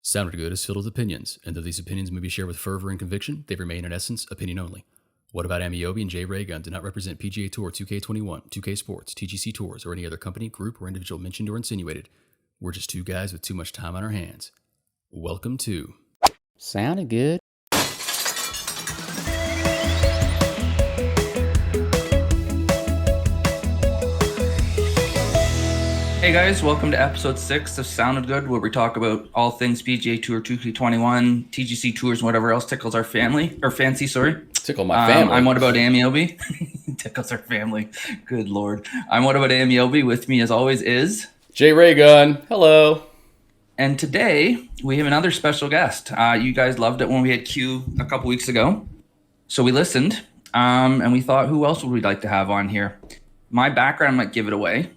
Sounded Good is filled with opinions, and though these opinions may be shared with fervor and conviction, they remain in essence opinion only. What About Ameobi and JayRayGun do not represent PGA Tour 2K21, 2K Sports, TGC Tours, or any other company, group, or individual mentioned or insinuated. We're just two guys with too much time on our hands. Welcome to Sounded Good. Hey guys, welcome to episode 6 of Sounded Good, where we talk about all things PGA Tour 2K21, TGC Tours, and whatever else tickles our family, or fancy, sorry. Tickle my family. I'm WhatAboutAmeobi. Tickles our family. Good lord. I'm WhatAboutAmeobi. With me, as always, is JayRayGun. Hello. And today, we have another special guest. You guys loved it when we had Q a couple weeks ago. So we listened, and we thought, who else would we like to have on here? My background might give it away.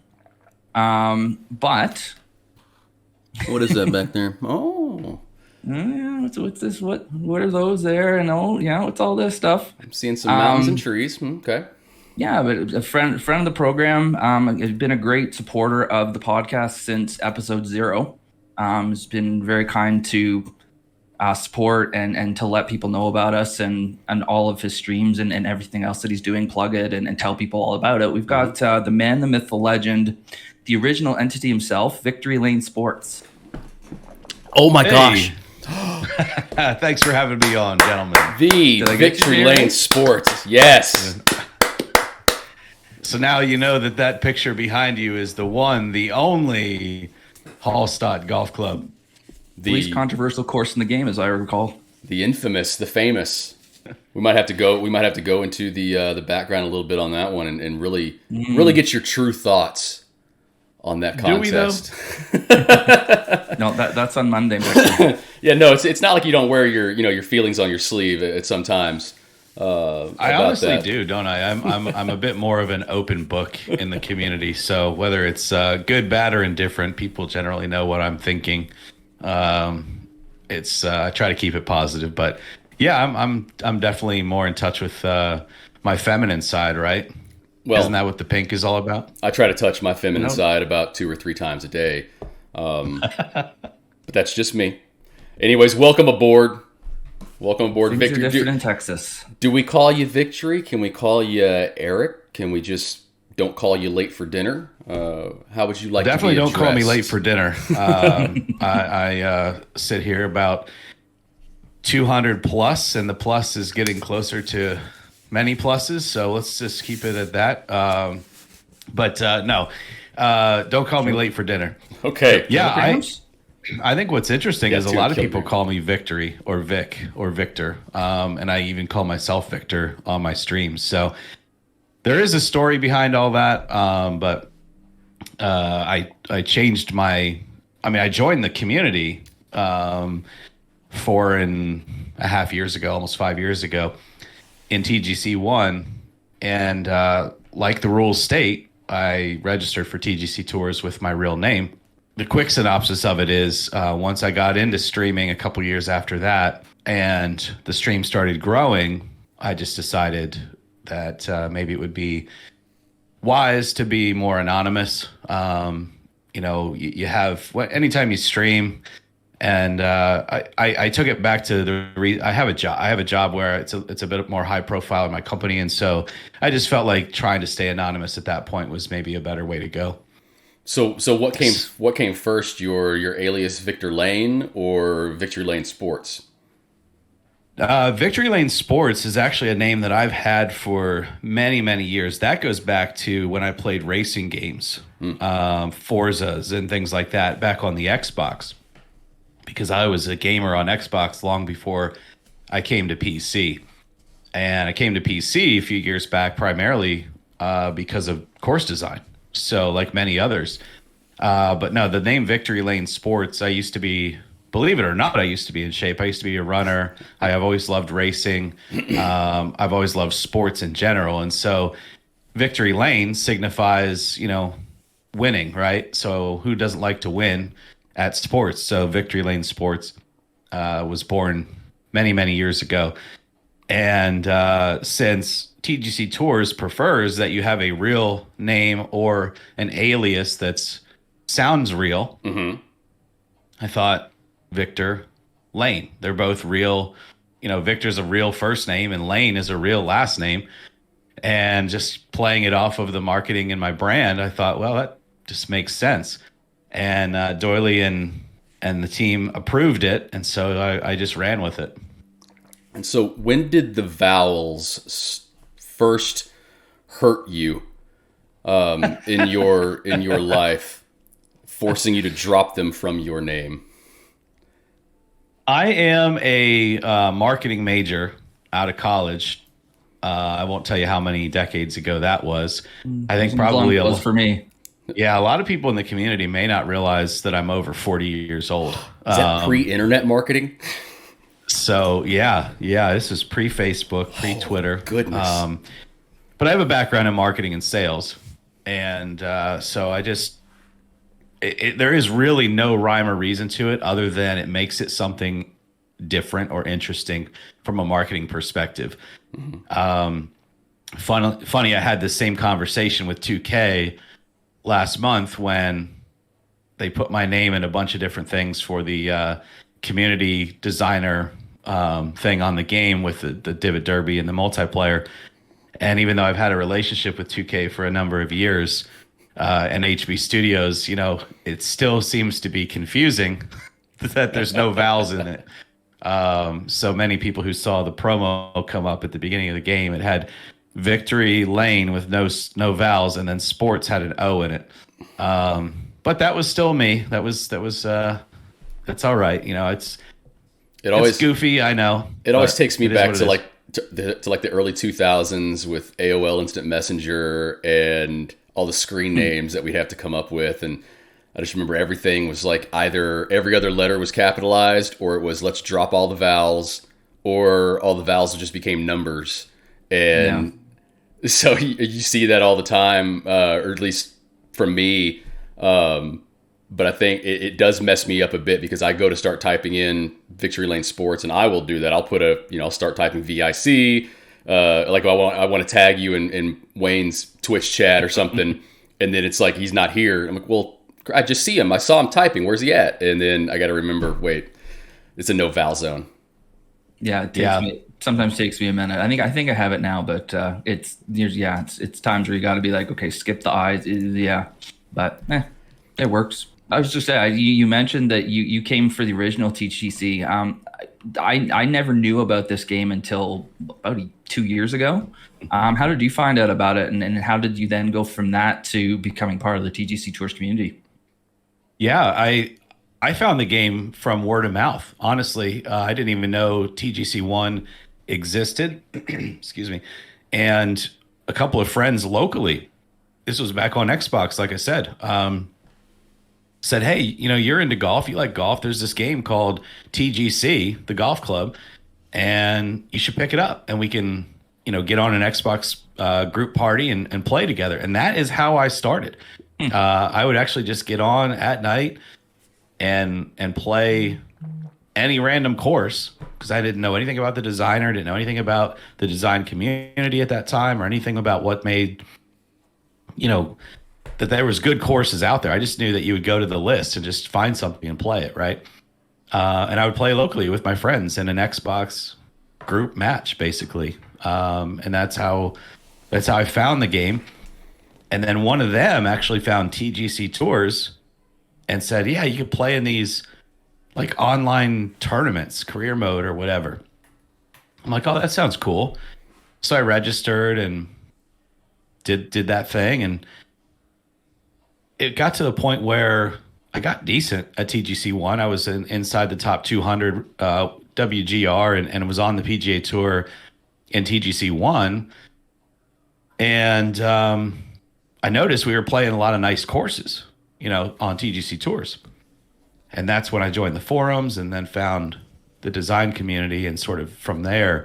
But What is that back there? Oh. What's this? What are those there? And what's all this stuff? I'm seeing some mountains and trees. Okay. Yeah, but a friend of the program, has been a great supporter of the podcast since episode 0. Has been very kind to support and to let people know about us and all of his streams and everything else that he's doing. Plug it and tell people all about it. We've got the man, the myth, the legend, the original entity himself, VctryLnSprts. Oh my gosh. Thanks for having me on, gentlemen. The VctryLnSprts. Yes. So now you know that picture behind you is the one, the only Hallstatt Golf Club. The least controversial course in the game, as I recall. The infamous, the famous. We might have to go into the background a little bit on that one and really get your true thoughts on that contest. Do we though? No, that's on Monday. Yeah, no, it's not like you don't wear your feelings on your sleeve at sometimes. I honestly do, don't I? I'm a bit more of an open book in the community. So whether it's good, bad, or indifferent, people generally know what I'm thinking. I try to keep it positive, but yeah, I'm definitely more in touch with my feminine side, right? Well, isn't that what the pink is all about? I try to touch my feminine side about 2 or 3 times a day, but that's just me. Anyways, welcome aboard. Welcome aboard, Things Victory. Are different in Texas. Do we call you Victory? Can we call you Eric? Can we just don't call you late for dinner? How would you like Definitely to be don't call me addressed? late for dinner. I sit here about 200 plus, and the plus is getting closer to many pluses. So let's just keep it at that. No, don't call me late for dinner. Okay. Yeah, I think what's interesting is a lot of people Kilgrave. call me Victory or Vic or Victor. And I even call myself Victor on my streams. So there is a story behind all that. But I changed I joined the community 4.5 years ago, almost 5 years ago in TGC 1. And like the rules state, I registered for TGC Tours with my real name. The quick synopsis of it is once I got into streaming a couple years after that and the stream started growing, I just decided that maybe it would be wise to be more anonymous. You have anytime you stream, and I took it back to I have a job where it's a bit more high profile in my company, and so I just felt like trying to stay anonymous at that point was maybe a better way to go. So what came first, your alias Victor Lane or VctryLnSprts? VctryLnSprts is actually a name that I've had for many, many years. That goes back to when I played racing games, Forzas and things like that back on the Xbox, because I was a gamer on Xbox long before I came to PC. And I came to PC a few years back primarily because of course design. So like many others. But no, the name VctryLnSprts, I used to be, believe it or not, I used to be in shape. I used to be a runner. I have always loved racing. I've always loved sports in general. And so Victory Lane signifies, winning, right? So who doesn't like to win at sports? So VctryLnSprts was born many, many years ago. And since TGC Tours prefers that you have a real name or an alias that sounds real, I thought Victor Lane. They're both real. Victor's a real first name and Lane is a real last name. And just playing it off of the marketing in my brand, I thought, well, that just makes sense. And Doyley and the team approved it, and so I just ran with it. And so, when did the vowels first hurt you in your life, forcing you to drop them from your name? I am a marketing major out of college. I won't tell you how many decades ago that was. I think probably was for me. Yeah, a lot of people in the community may not realize that I'm over 40 years old. Is that pre-internet marketing? So yeah, this is pre-Facebook, pre-Twitter. Goodness. But I have a background in marketing and sales, and so I just there is really no rhyme or reason to it other than it makes it something different or interesting from a marketing perspective. Mm-hmm. Funny, I had the same conversation with 2K last month when they put my name in a bunch of different things for the community designer thing on the game with the Divot Derby and the multiplayer. And even though I've had a relationship with 2K for a number of years and HB Studios, it still seems to be confusing that there's no vowels in it. So many people who saw the promo come up at the beginning of the game, it had Vctry Lane with no vowels, and then sports had an O in it. But that was still me. That's all right. It's goofy. I know. It always takes me back to the early 2000s with AOL Instant Messenger and all the screen names that we'd have to come up with. And I just remember everything was like either every other letter was capitalized, or it was let's drop all the vowels, or all the vowels just became numbers. And so you see that all the time, or at least from me. But I think it does mess me up a bit because I go to start typing in VctryLnSprts, and I will do that. I'll put I'll start typing VIC, like I want to tag you in Wayne's Twitch chat or something, and then it's like he's not here. I'm like, well, I just see him. I saw him typing. Where's he at? And then I got to remember, wait, it's a no vowel zone. Yeah, sometimes takes me a minute. I think I have it now, but it's times where you got to be like, okay, skip the I's. Yeah, but it works. I was just saying, you mentioned that you came for the original TGC. I never knew about this game until about 2 years ago. How did you find out about it, and how did you then go from that to becoming part of the TGC Tours community? Yeah, I found the game from word of mouth. Honestly, I didn't even know TGC1 existed. Excuse me. And a couple of friends locally, this was back on Xbox, like I said, said, hey, you're into golf. You like golf. There's this game called TGC, the golf club, and you should pick it up. And we can, get on an Xbox group party and play together. And that is how I started. I would actually just get on at night and play any random course because I didn't know anything about the designer, didn't know anything about the design community at that time or anything about what made, that there was good courses out there. I just knew that you would go to the list and just find something and play it, right? And I would play locally with my friends in an Xbox group match, basically. And that's how I found the game. And then one of them actually found TGC Tours and said, yeah, you could play in these like online tournaments, career mode or whatever. I'm like, oh, that sounds cool. So I registered and did that thing. And it got to the point where I got decent at TGC1. I was inside the top 200 WGR and was on the PGA Tour in TGC1. And I noticed we were playing a lot of nice courses, on TGC Tours. And that's when I joined the forums and then found the design community. And sort of from there,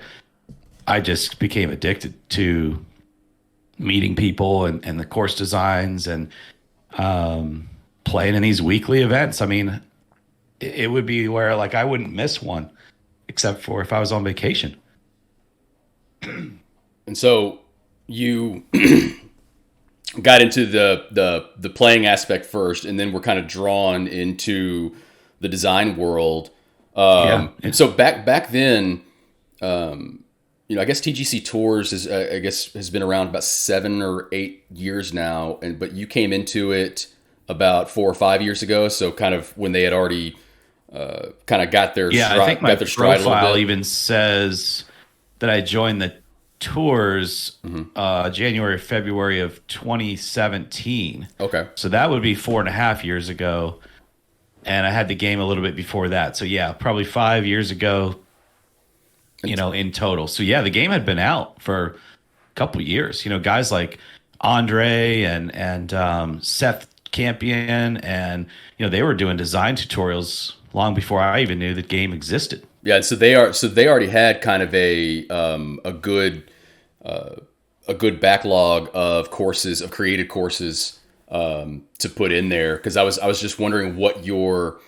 I just became addicted to meeting people and the course designs and playing in these weekly events. I mean, it would be where like I wouldn't miss one except for if I was on vacation. And so you got into the playing aspect first, and then we're kind of drawn into the design world. Yeah. So back then, I guess TGC Tours is has been around about 7 or 8 years now, but you came into it about 4 or 5 years ago. So kind of when they had already kind of got their Yeah, I think my got their stride a little profile bit. even says that I joined the tours January, February of 2017. Okay. So that would be 4.5 years ago. And I had the game a little bit before that. So yeah, probably 5 years ago, in total. So yeah, the game had been out for a couple years. Guys like Andre and Seth Campion, and they were doing design tutorials long before I even knew the game existed. Yeah, and so they already had kind of a good backlog of courses, of created courses to put in there, because I was just wondering what your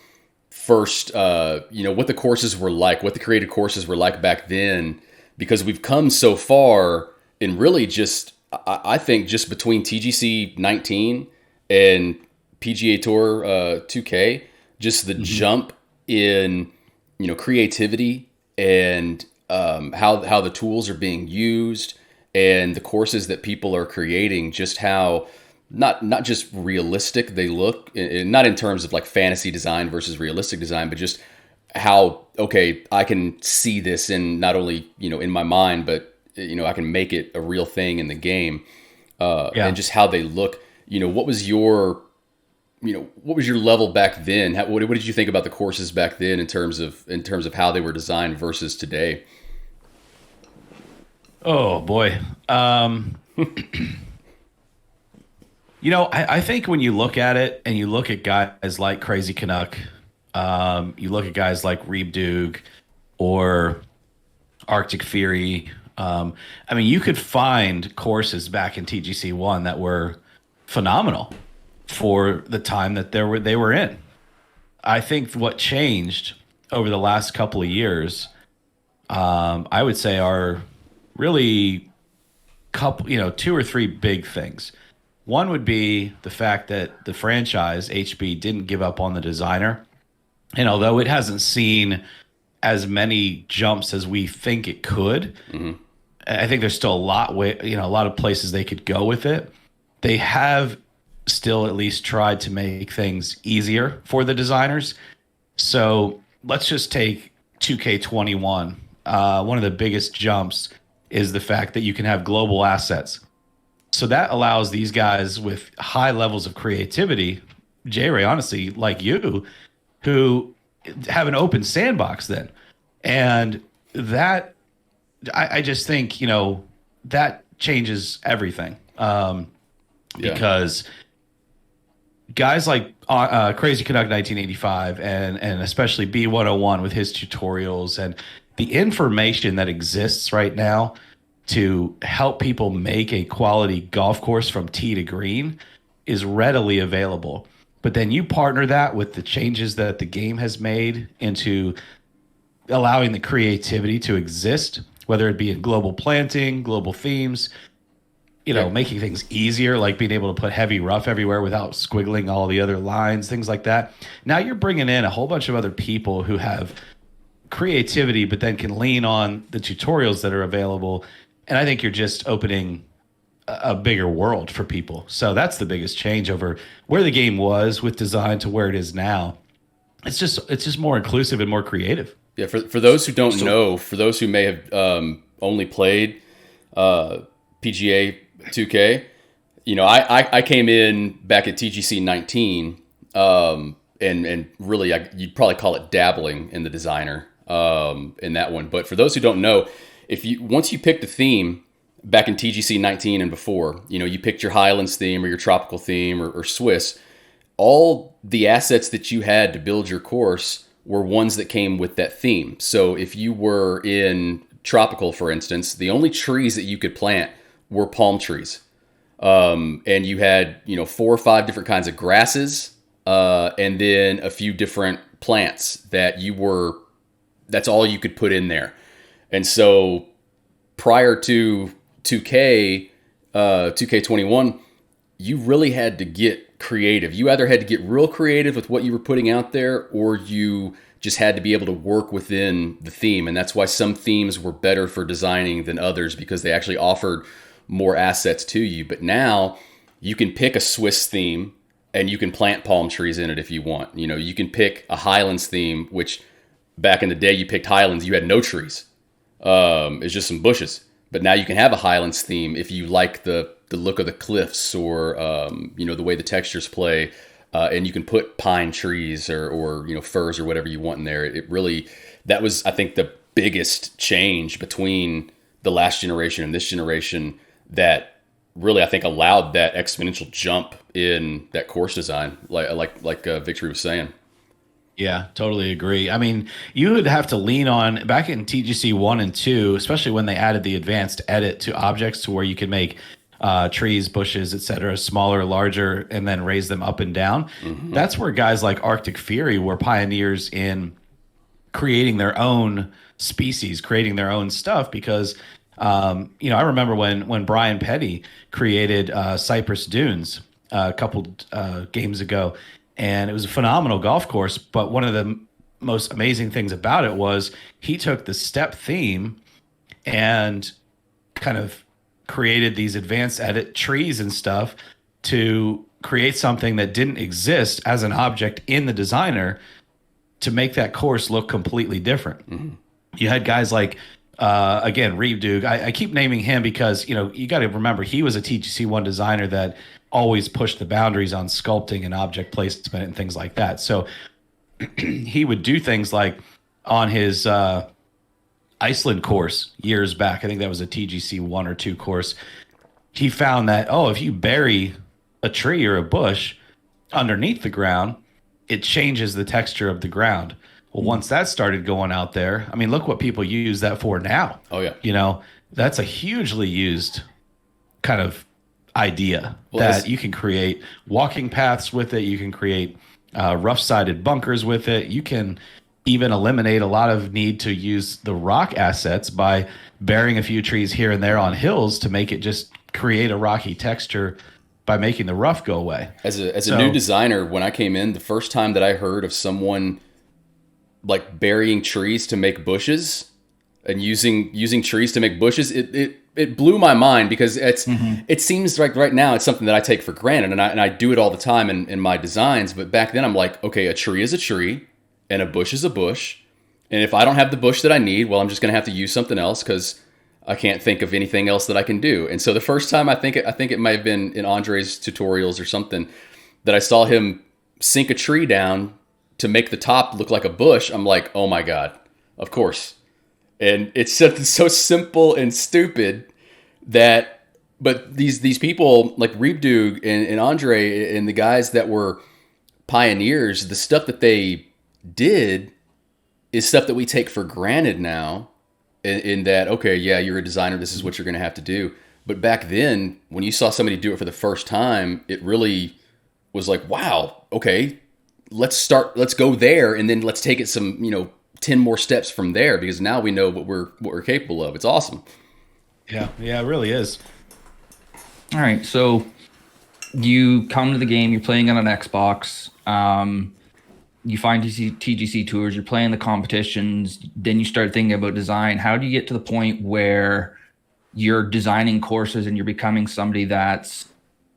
first what the courses were like, what the created courses were like back then, because we've come so far in really just I think just between TGC 19 and PGA Tour 2K, just the jump in creativity and how the tools are being used and the courses that people are creating, just how not just realistic they look, and not in terms of like fantasy design versus realistic design, but just how, okay, I can see this in not only in my mind, but I can make it a real thing in the game, and just how they look. What was your level back then? What did you think about the courses back then in terms of how they were designed versus today? Oh boy. I think when you look at it and you look at guys like Crazy Canuck, you look at guys like Reeb Doog or Arctic Fury. You could find courses back in TGC 1 that were phenomenal for the time that they were in. I think what changed over the last couple of years, I would say, are really two or three big things. One would be the fact that the franchise, HB, didn't give up on the designer. And although it hasn't seen as many jumps as we think it could, I think there's still a lot of places they could go with it. They have still at least tried to make things easier for the designers. So let's just take 2K21. One of the biggest jumps is the fact that you can have global assets. So that allows these guys with high levels of creativity, JayRay, honestly, like you, who have an open sandbox then. And that, I just think, that changes everything. Because guys like Crazy Canuck 1985 and especially B101 with his tutorials and the information that exists right now to help people make a quality golf course from tee to green is readily available. But then you partner that with the changes that the game has made into allowing the creativity to exist, whether it be in global planting, global themes, making things easier, like being able to put heavy rough everywhere without squiggling all the other lines, things like that. Now you're bringing in a whole bunch of other people who have creativity, but then can lean on the tutorials that are available. And I think you're just opening a bigger world for people. So that's the biggest change over where the game was with design to where it is now. It's just more inclusive and more creative. Yeah, for those who don't know, for those who may have only played PGA 2K, I came in back at TGC 19, and really you'd probably call it dabbling in the designer in that one. But for those who don't know, once you picked a theme back in TGC 19 and before, you picked your Highlands theme or your tropical theme or Swiss, all the assets that you had to build your course were ones that came with that theme. So if you were in tropical, for instance, the only trees that you could plant were palm trees. And you had, 4 or 5 different kinds of grasses, and then a few different plants that's all you could put in there. And so prior to 2K21, you really had to get creative. You either had to get real creative with what you were putting out there, or you just had to be able to work within the theme. And that's why some themes were better for designing than others, because they actually offered more assets to you. But now you can pick a Swiss theme and you can plant palm trees in it if you want. You know, you can pick a Highlands theme, which back in the day you picked Highlands, you had no trees. It's just some bushes. But now you can have a Highlands theme if you like the look of the cliffs or, you know, the way the textures play. And you can put pine trees or you know, firs or whatever you want in there. It really, that was, I think, the biggest change between the last generation and this generation that really, I think, allowed that exponential jump in that course design, like Vctry was saying. Yeah, totally agree. I mean, you would have to lean on back in TGC 1 and 2, especially when they added the advanced edit to objects to where you could make trees, bushes, etc., smaller, larger, and then raise them up and down. That's where guys like Arctic Fury were pioneers in creating their own species, creating their own stuff. Because you know, I remember when Brian Petty created Cypress Dunes a couple games ago, and it was a phenomenal golf course. But one of the most amazing things about it was he took the step theme and kind of created these advanced edit trees and stuff to create something that didn't exist as an object in the designer to make that course look completely different. You had guys like, again, Reeve Duke. I keep naming him because, you know, you got to remember he was a TGC1 designer that always pushed the boundaries on sculpting and object placement and things like that. So he would do things like on his Iceland course years back, I think that was a TGC 1 or 2 course, he found that, oh, if you bury a tree or a bush underneath the ground, it changes the texture of the ground. Well, once that started going out there, I mean, look what people use that for now. Oh, yeah. You know, that's a hugely used kind of idea that you can create walking paths with it. You can create rough-sided bunkers with it. You can even eliminate a lot of need to use the rock assets by burying a few trees here and there on hills to make it just create a rocky texture by making the rough go away. As a new designer, when I came in, the first time that I heard of someone like burying trees to make bushes and using trees to make bushes, it blew my mind, because it seems like right now it's something that I take for granted, and I do it all the time in my designs. But back then I'm like, okay, a tree is a tree and a bush is a bush, and if I don't have the bush that I need, well, I'm just gonna have to use something else because I can't think of anything else that I can do. And so the first time, I think it might have been in Andre's tutorials or something, that I saw him sink a tree down to make the top look like a bush. I'm like, oh my God, of course. And it's something so simple and stupid that, but these people like Reebdug and Andre and the guys that were pioneers, the stuff that they did is stuff that we take for granted now. In that, okay, yeah, you're a designer, this is what you're going to have to do. But back then, when you saw somebody do it for the first time, it really was like, wow, okay, let's go there, and then let's take it some, 10 more steps from there, because now we know what we're capable of. It's awesome. Yeah, it really is. All right, so you come to the game, you're playing on an Xbox. You find TGC tours, you're playing the competitions, then you start thinking about design. How do you get to the point where you're designing courses and you're becoming somebody that's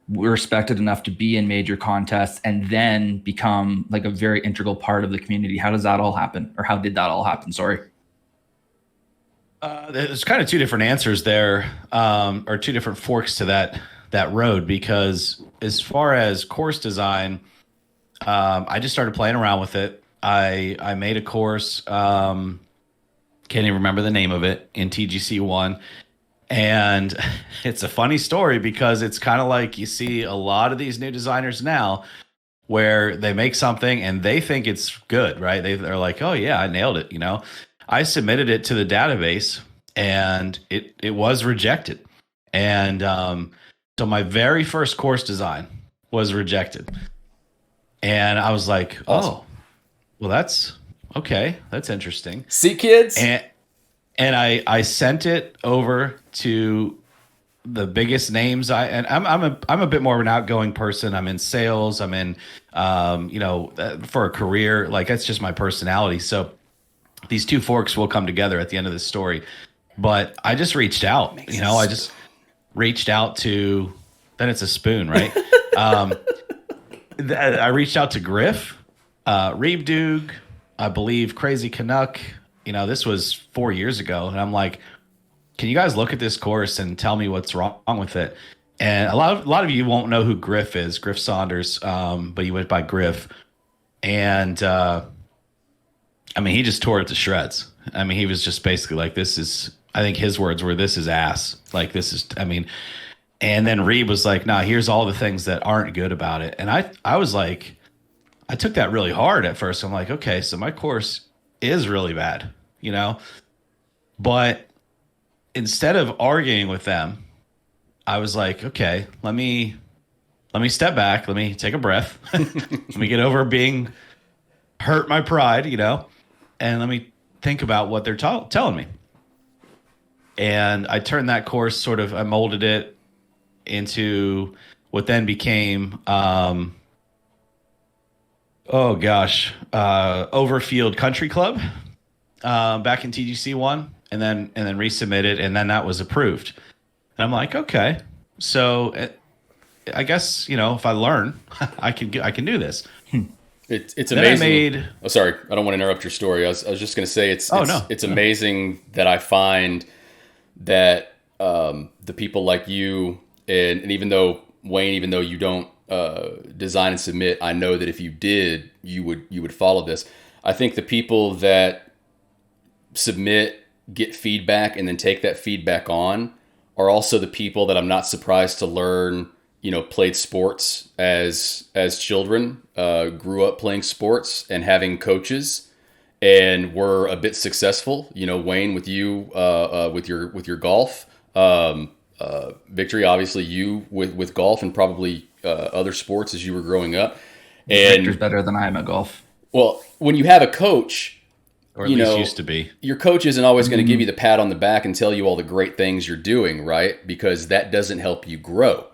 respected enough to be in major contests and then become like a very integral part of the community? How does that all happen? Or how did that all happen? Sorry. There's kind of two different answers there, or two different forks to that road, because as far as course design, I just started playing around with it. I made a course, can't even remember the name of it, in TGC 1. And it's a funny story, because it's kind of like you see a lot of these new designers now where they make something and they think it's good, right? They're like, oh yeah, I nailed it. I submitted it to the database and it was rejected. And so my very first course design was rejected. And I was like, oh, well, that's okay. That's interesting. See, kids? And I sent it over to the biggest names. I'm a bit more of an outgoing person. I'm in sales. I'm in for a career. Like, that's just my personality. So these two forks will come together at the end of this story. But I just reached out, I just reached out to, then it's a spoon, right? I reached out to Griff, Reeb Doog, I believe Crazy Canuck. This was 4 years ago. And I'm like, can you guys look at this course and tell me what's wrong with it? And a lot of you won't know who Griff is, Griff Saunders, but he went by Griff. And he just tore it to shreds. He was just basically like, I think his words were, this is ass. Like, and then Reeb was like, nah, here's all the things that aren't good about it. And I was like, I took that really hard at first. I'm like, okay, so my course is really bad, but instead of arguing with them, I was like, okay, let me step back. Let me take a breath. Let me get over being hurt my pride, and let me think about what they're telling me. And I turned that course I molded it into what then became, Overfield Country Club, back in TGC1, and then resubmitted, and then that was approved. And I'm like, okay, so I guess, if I learn, I can do this. It's amazing. Sorry, I don't want to interrupt your story. I was just going to say it's amazing that I find that the people like you and even though Wayne, even though you don't design and submit, I know that if you did, you would follow this. I think the people that submit, get feedback, and then take that feedback on are also the people that I'm not surprised to learn, played sports as children, grew up playing sports and having coaches, and were a bit successful. Wayne, with you, with your golf, Vctry, obviously you with golf and probably other sports as you were growing up. And Victor's better than I am at golf. Well, when you have a coach, or at least used to be, your coach isn't always going to give you the pat on the back and tell you all the great things you're doing, right? Because that doesn't help you grow.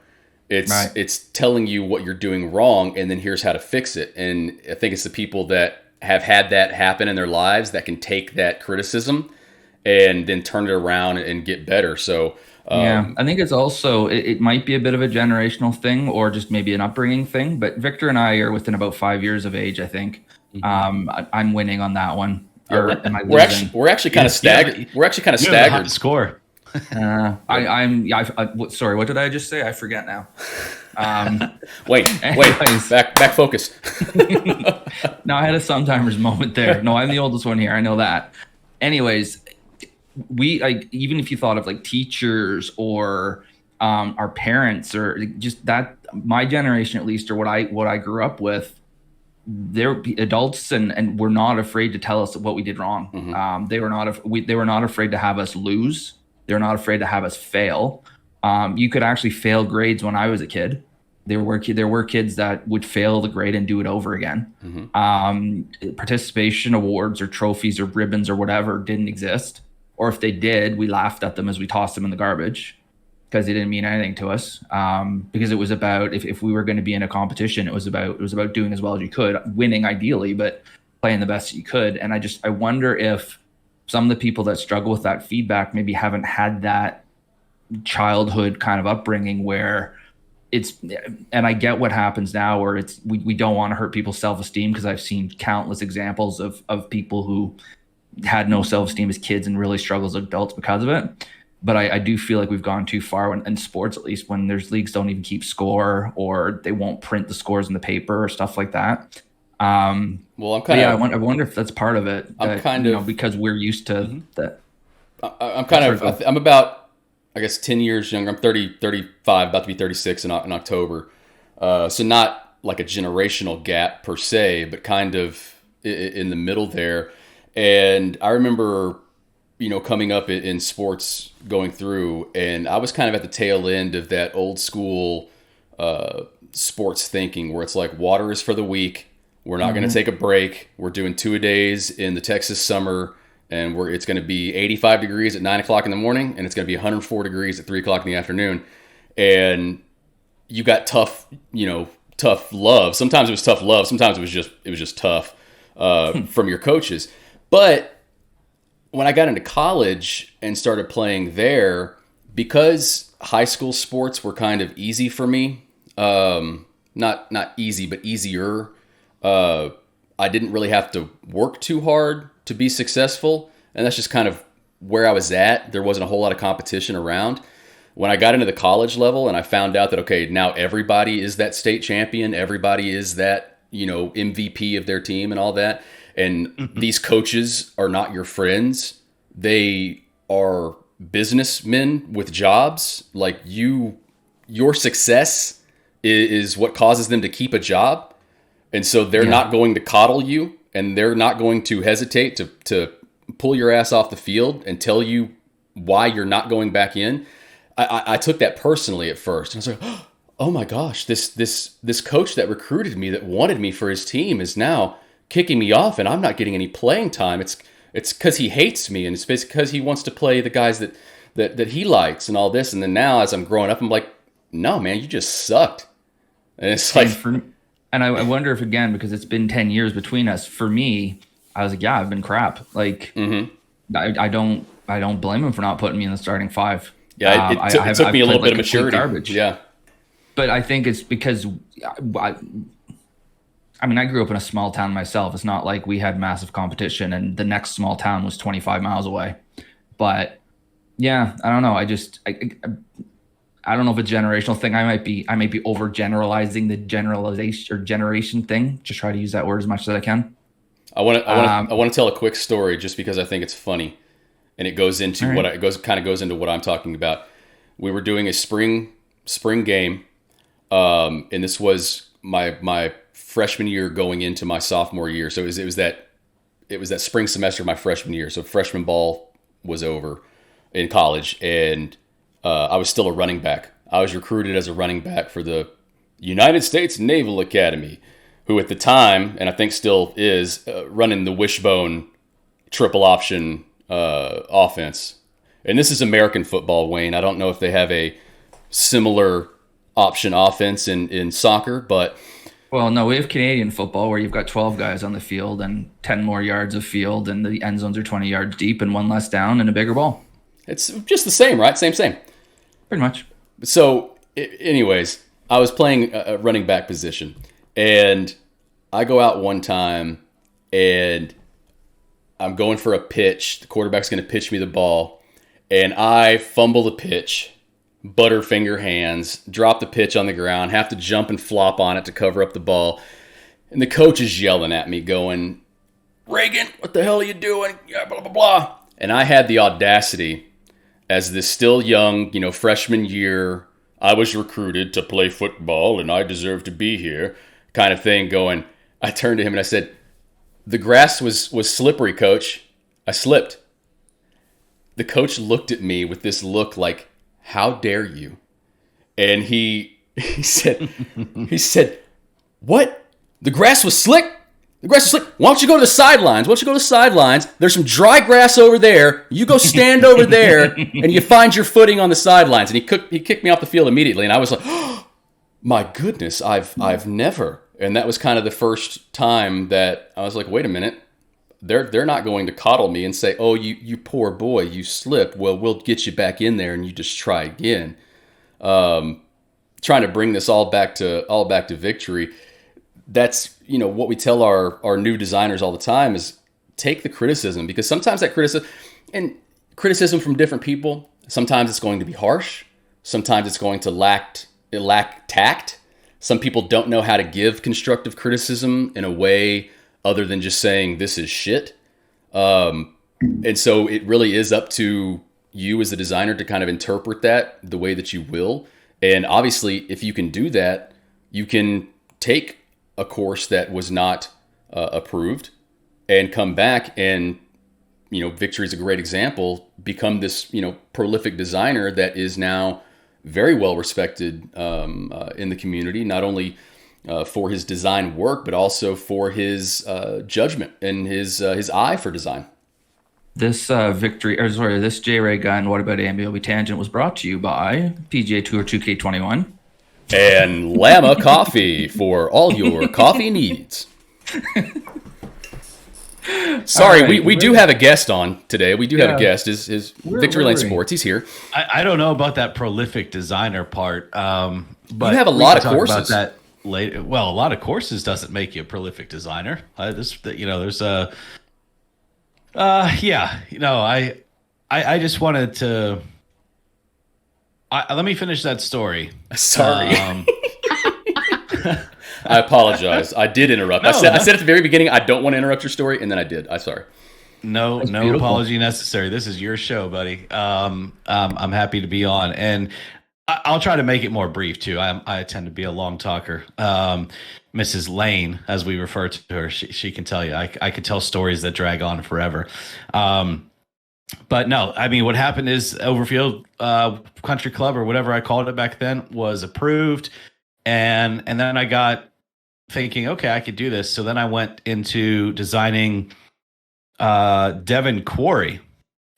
It's telling you what you're doing wrong, and then here's how to fix it. And I think it's the people that have had that happen in their lives that can take that criticism and then turn it around and get better. So I think it's also, it might be a bit of a generational thing or just maybe an upbringing thing, but Victor and I are within about 5 years of age, I think. I'm winning on that one. Or am I losing? We're actually kind of staggered. We're actually kind of staggered. Score. Sorry, what did I just say? I forget now. Wait, back focus. No, I had a Sometimers moment there. No, I'm the oldest one here. I know that. Anyways, even if you thought of like teachers or our parents or just that, my generation at least, or what I grew up with, they're adults and were not afraid to tell us what we did wrong. Mm-hmm. They were not afraid to have us lose. They were not afraid to have us fail. You could actually fail grades when I was a kid. There were kids that would fail the grade and do it over again. Mm-hmm. Participation awards or trophies or ribbons or whatever didn't exist. Or if they did, we laughed at them as we tossed them in the garbage because they didn't mean anything to us. Because it was about, if we were going to be in a competition, it was about doing as well as you could, winning ideally, but playing the best that you could. And I wonder if some of the people that struggle with that feedback maybe haven't had that childhood kind of upbringing where and I get what happens now where we don't want to hurt people's self-esteem, because I've seen countless examples of people who had no self-esteem as kids and really struggle as adults because of it. But I do feel like we've gone too far in sports, at least when there's leagues don't even keep score or they won't print the scores in the paper or stuff like that. Well, I wonder if that's part of it. Because we're used to that. I'm about, I guess, 10 years younger. I'm 35, about to be 36 in October. So not like a generational gap per se, but kind of in the middle there. And I remember, coming up in sports going through, and I was kind of at the tail end of that old school sports thinking where it's like water is for the weak. We're not going to take a break. We're doing 2-a-days in the Texas summer, and it's going to be 85 degrees at 9 o'clock in the morning, and it's going to be 104 degrees at 3 o'clock in the afternoon. And you got tough tough love. Sometimes it was tough love. Sometimes it was just tough from your coaches. But when I got into college and started playing there, because high school sports were kind of easy for me, not easy, but easier. I didn't really have to work too hard to be successful, and that's just kind of where I was at. There wasn't a whole lot of competition around. When I got into the college level and I found out that, okay, now everybody is that state champion, everybody is that, MVP of their team and all that, and these coaches are not your friends. They are businessmen with jobs. Like your success is what causes them to keep a job. And so they're not going to coddle you, and they're not going to hesitate to pull your ass off the field and tell you why you're not going back in. I took that personally at first. And I was like, oh my gosh, this coach that recruited me, that wanted me for his team, is now kicking me off, and I'm not getting any playing time. It's because he hates me, and it's because he wants to play the guys that he likes and all this. And then now, as I'm growing up, I'm like, no, man, you just sucked. And it's like... And I wonder if, again, because it's been 10 years between us, for me, I was like, yeah, I've been crap. Like, I don't blame him for not putting me in the starting five. Yeah, it took me a little bit of maturity. Garbage. Yeah. But I think it's because, I grew up in a small town myself. It's not like we had massive competition and the next small town was 25 miles away. But yeah, I don't know. I don't know if it's a generational thing. I might be overgeneralizing the generalization or generation thing. Just try to use that word as much as I can. I want to tell a quick story just because I think it's funny, and it goes into goes into what I'm talking about. We were doing a spring game, and this was my freshman year going into my sophomore year. So it was that spring semester of my freshman year. So freshman ball was over in college, and I was still a running back. I was recruited as a running back for the United States Naval Academy, who at the time, and I think still is, running the wishbone triple option offense. And this is American football, Wayne. I don't know if they have a similar option offense in soccer, but... Well, no, we have Canadian football where you've got 12 guys on the field and 10 more yards of field, and the end zones are 20 yards deep and one less down and a bigger ball. It's just the same, right? Same. Pretty much. So, anyways, I was playing a running back position, and I go out one time, and I'm going for a pitch. The quarterback's going to pitch me the ball, and I fumble the pitch, butterfinger hands, drop the pitch on the ground, have to jump and flop on it to cover up the ball, and the coach is yelling at me, going, "Reagan, what the hell are you doing? Yeah, blah, blah, blah." And I had the audacity, as this still young, freshman year, I was recruited to play football and I deserve to be here kind of thing going. I turned to him and I said, "The grass was slippery, coach. I slipped." The coach looked at me with this look like, "How dare you?" And he said, "What? The grass was slick? The grass is slick. Why don't you go to the sidelines? There's some dry grass over there. You go stand over there, and you find your footing on the sidelines." And he kicked me off the field immediately. And I was like, "Oh, my goodness, I've never." And that was kind of the first time that I was like, "Wait a minute, they're not going to coddle me and say, 'Oh, you poor boy, you slipped. Well, we'll get you back in there and you just try again.'" Trying to bring this all back to Vctry. That's what we tell our new designers all the time is take the criticism, because sometimes that criticism from different people, sometimes it's going to be harsh, sometimes it's going to lack tact. Some people don't know how to give constructive criticism in a way other than just saying this is shit, and so it really is up to you as the designer to kind of interpret that the way that you will. And obviously, if you can do that, you can take a course that was not approved and come back and, Vctry is a great example, become this, prolific designer that is now very well respected in the community, not only for his design work, but also for his judgment and his eye for design. This this JayRayGun WhatAboutAmeobi tangent was brought to you by PGA Tour 2K21. And Llama Coffee for all your coffee needs. Sorry, right, we do have a guest on today. We do have a guest. Is Where VctryLnSprts. He's here. I don't know about that prolific designer part, but You have a we lot can of talk courses. about that later. Well, a lot of courses doesn't make you a prolific designer. There's a I just wanted to. Let me finish that story. Sorry. I apologize. I did interrupt. No, I said at the very beginning, I don't want to interrupt your story, and then I did. I'm sorry. No beautiful. apology necessary. This is your show, buddy. I'm happy to be on, and I'll try to make it more brief too. I tend to be a long talker. Mrs. Lane, as we refer to her, she can tell you. I could tell stories that drag on forever. But no, I mean, what happened is Overfield Country Club, or whatever I called it back then, was approved, and then I got thinking, okay, I could do this. So then I went into designing Devon Quarry,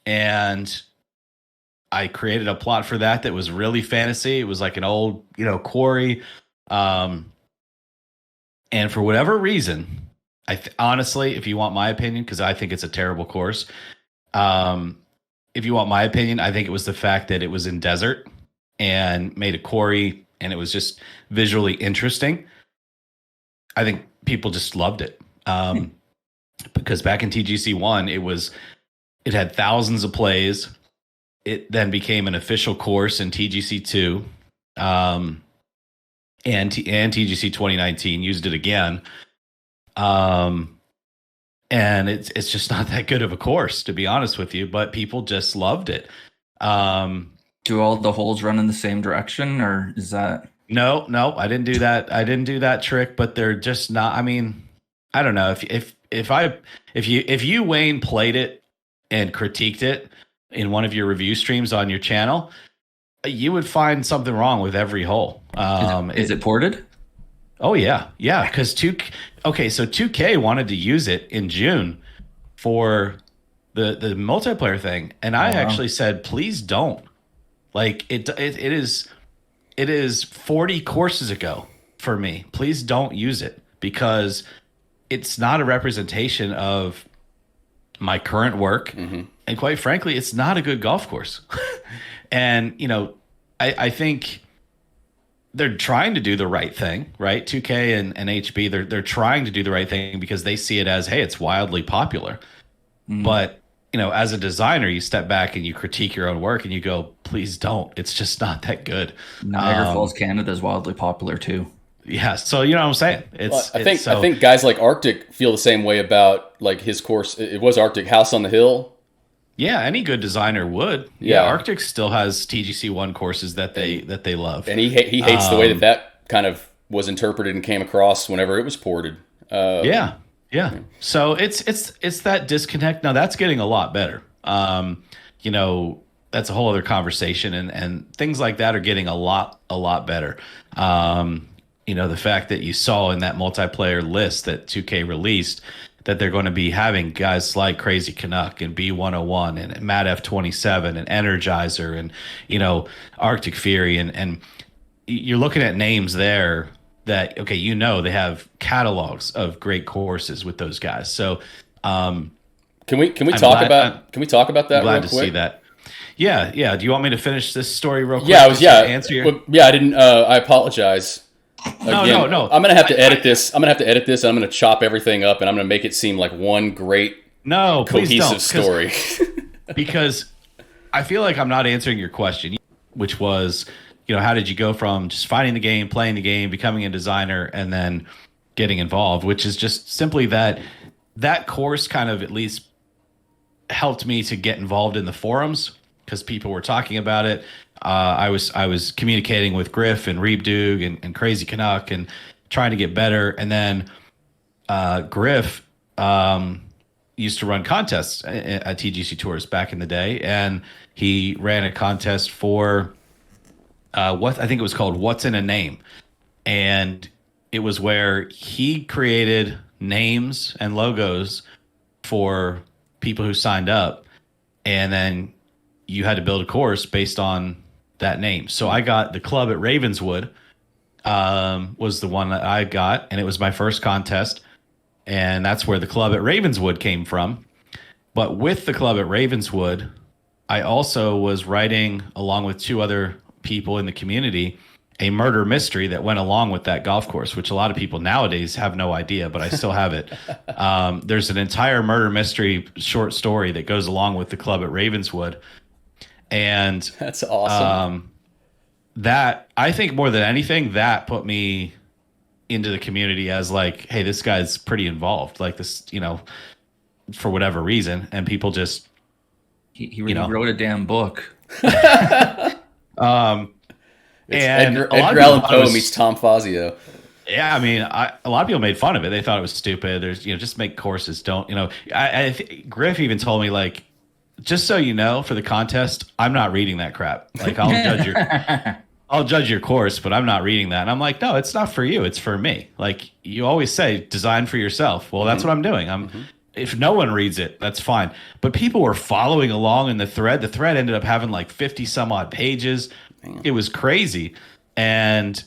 and I created a plot for that was really fantasy. It was like an old, quarry. And for whatever reason, honestly, if you want my opinion, because I think it's a terrible course. If you want my opinion, I think it was the fact that it was in desert and made a quarry, and it was just visually interesting. I think people just loved it. Because back in TGC 1, it had thousands of plays. It then became an official course in TGC 2, and TGC 2019 used it again. And it's just not that good of a course, to be honest with you, but people just loved it. Do all the holes run in the same direction, or is that? No, I didn't do that. I didn't do that trick, but they're just not. I mean, I don't know if you Wayne played it and critiqued it in one of your review streams on your channel, you would find something wrong with every hole. Is it ported? Oh yeah, because so 2K wanted to use it in June for the multiplayer thing, and I actually said, please don't. Like it is 40 courses ago for me. Please don't use it, because it's not a representation of my current work. Mm-hmm. And quite frankly, it's not a good golf course. And, I think they're trying to do the right thing, right? 2K and HB, they're trying to do the right thing because they see it as, hey, it's wildly popular. Mm. But, as a designer, you step back and you critique your own work and you go, please don't. It's just not that good. Niagara Falls, Canada is wildly popular too. Yeah, so you know what I'm saying. I think guys like Arctic feel the same way about like his course. It was Arctic House on the Hill. Yeah, any good designer would. Yeah, Arctic still has TGC 1 courses that they love, and he hates the way that kind of was interpreted and came across whenever it was ported. Yeah. So it's that disconnect. Now that's getting a lot better. That's a whole other conversation, and things like that are getting a lot better. The fact that you saw in that multiplayer list that 2K released that they're going to be having guys like Crazy Canuck and B101 and Matt F27 and Energizer and, Arctic Fury. And you're looking at names there that, okay, they have catalogs of great courses with those guys. So can we talk about that? I'm glad real to quick? see that. Yeah. Do you want me to finish this story real quick? Answer your... I didn't. I apologize. Again, No. I'm gonna have to edit this. I'm gonna have to edit this, and I'm gonna chop everything up, and I'm gonna make it seem like one great, cohesive story. Because I feel like I'm not answering your question, which was, how did you go from just finding the game, playing the game, becoming a designer, and then getting involved? Which is just simply that course kind of at least helped me to get involved in the forums because people were talking about it. I was communicating with Griff and Reebdoog and Crazy Canuck and trying to get better. And then Griff used to run contests at TGC Tours back in the day, and he ran a contest for what I think it was called "What's in a Name," and it was where he created names and logos for people who signed up, and then you had to build a course based on that name. So I got the club at Ravenswood was the one that I got, and it was my first contest, and that's where the club at Ravenswood came from. But with the club at Ravenswood, I also was writing, along with two other people in the community, a murder mystery that went along with that golf course, which a lot of people nowadays have no idea, but I still have it. There's an entire murder mystery short story that goes along with the club at Ravenswood. And that's awesome. That, I think more than anything, that put me into the community as like, hey, this guy's pretty involved, like this, for whatever reason. And people just, he wrote a damn book. And Edgar Allan Poe meets Tom Fazio. Yeah, I mean, a lot of people made fun of it. They thought it was stupid. There's, just make courses. Don't, Griff even told me, like, just so you know, for the contest, I'm not reading that crap. Like, I'll judge your course, but I'm not reading that. And I'm like, no, it's not for you. It's for me. Like, you always say, design for yourself. Well, that's what I'm doing. If no one reads it, that's fine. But people were following along in the thread. The thread ended up having like 50 some odd pages. It was crazy. And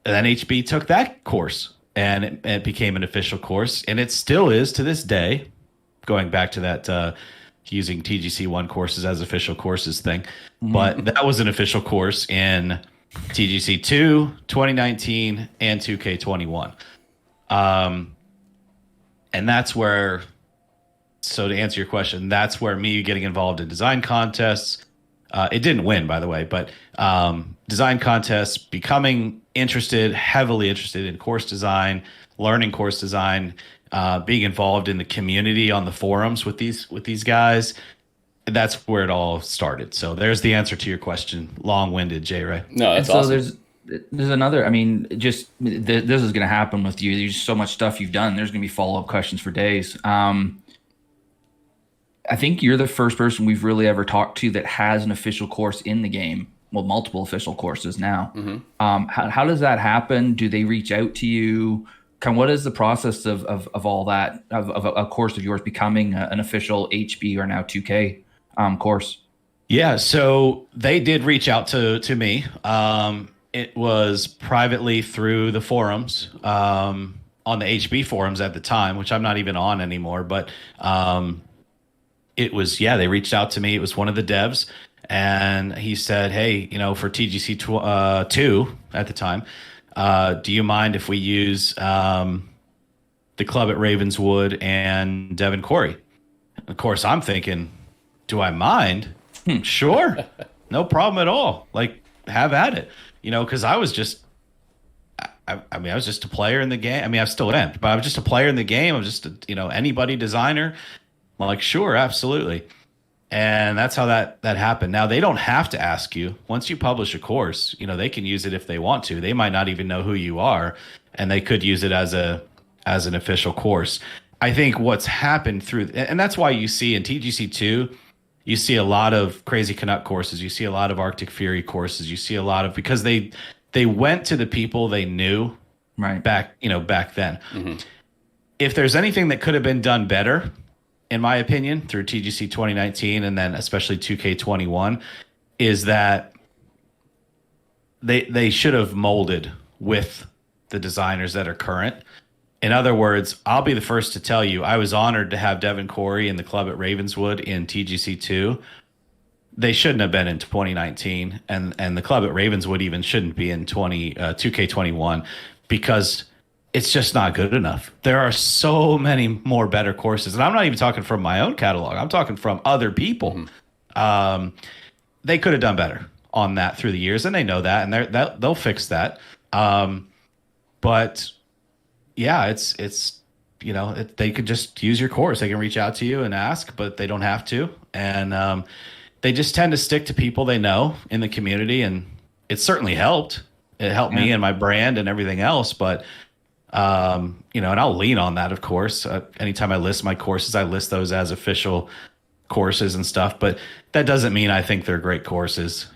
then HB took that course, and it became an official course. And it still is to this day, going back to that using TGC1 courses as official courses thing. But that was an official course in TGC2, 2019, and 2K21. And that's where, so to answer your question, that's where me getting involved in design contests, it didn't win, by the way, but design contests, becoming heavily interested in course design, learning course design, being involved in the community on the forums with these guys. That's where it all started. So there's the answer to your question. Long-winded, J-Ray. No, that's awesome. So there's another, I mean, just this is going to happen with you. There's so much stuff you've done. There's going to be follow-up questions for days. I think you're the first person we've really ever talked to that has an official course in the game. Well, multiple official courses now. How does that happen? Do they reach out to you? What is the process of all that, of a course of yours becoming an official HB or now 2K course? Yeah, so they did reach out to me. It was privately through the forums, on the HB forums at the time, which I'm not even on anymore. But it was, they reached out to me. It was one of the devs, and he said, hey, for TGC 2 at the time, do you mind if we use the club at Ravenswood and Devin Corey? Of course, I'm thinking, do I mind? Sure. No problem at all. Like, have at it. Because I was just, I was just a player in the game. I mean, I still am, but I was just a player in the game. I was just, anybody designer. I'm like, sure, absolutely. And that's how that happened. Now, they don't have to ask you. Once you publish a course, they can use it if they want to. They might not even know who you are, and they could use it as an official course. I think what's happened and that's why you see in TGC2, you see a lot of Crazy Canuck courses. You see a lot of Arctic Fury courses. You see a lot of, because they went to the people they knew back then. If there's anything that could have been done better, in my opinion, through TGC 2019 and then especially 2K21, is that they should have molded with the designers that are current. In other words, I'll be the first to tell you, I was honored to have Devin Corey in the club at Ravenswood in TGC2. They shouldn't have been in 2019, and the club at Ravenswood even shouldn't be in 2K21, because it's just not good enough. There are so many more better courses, and I'm not even talking from my own catalog. I'm talking from other people. They could have done better on that through the years, and they know that, and they'll fix that. But yeah, it's they could just use your course. They can reach out to you and ask, but they don't have to. And they just tend to stick to people they know in the community, and it certainly helped. It helped me and my brand and everything else. But and I'll lean on that, of course. Anytime I list my courses, I list those as official courses and stuff. But that doesn't mean I think they're great courses.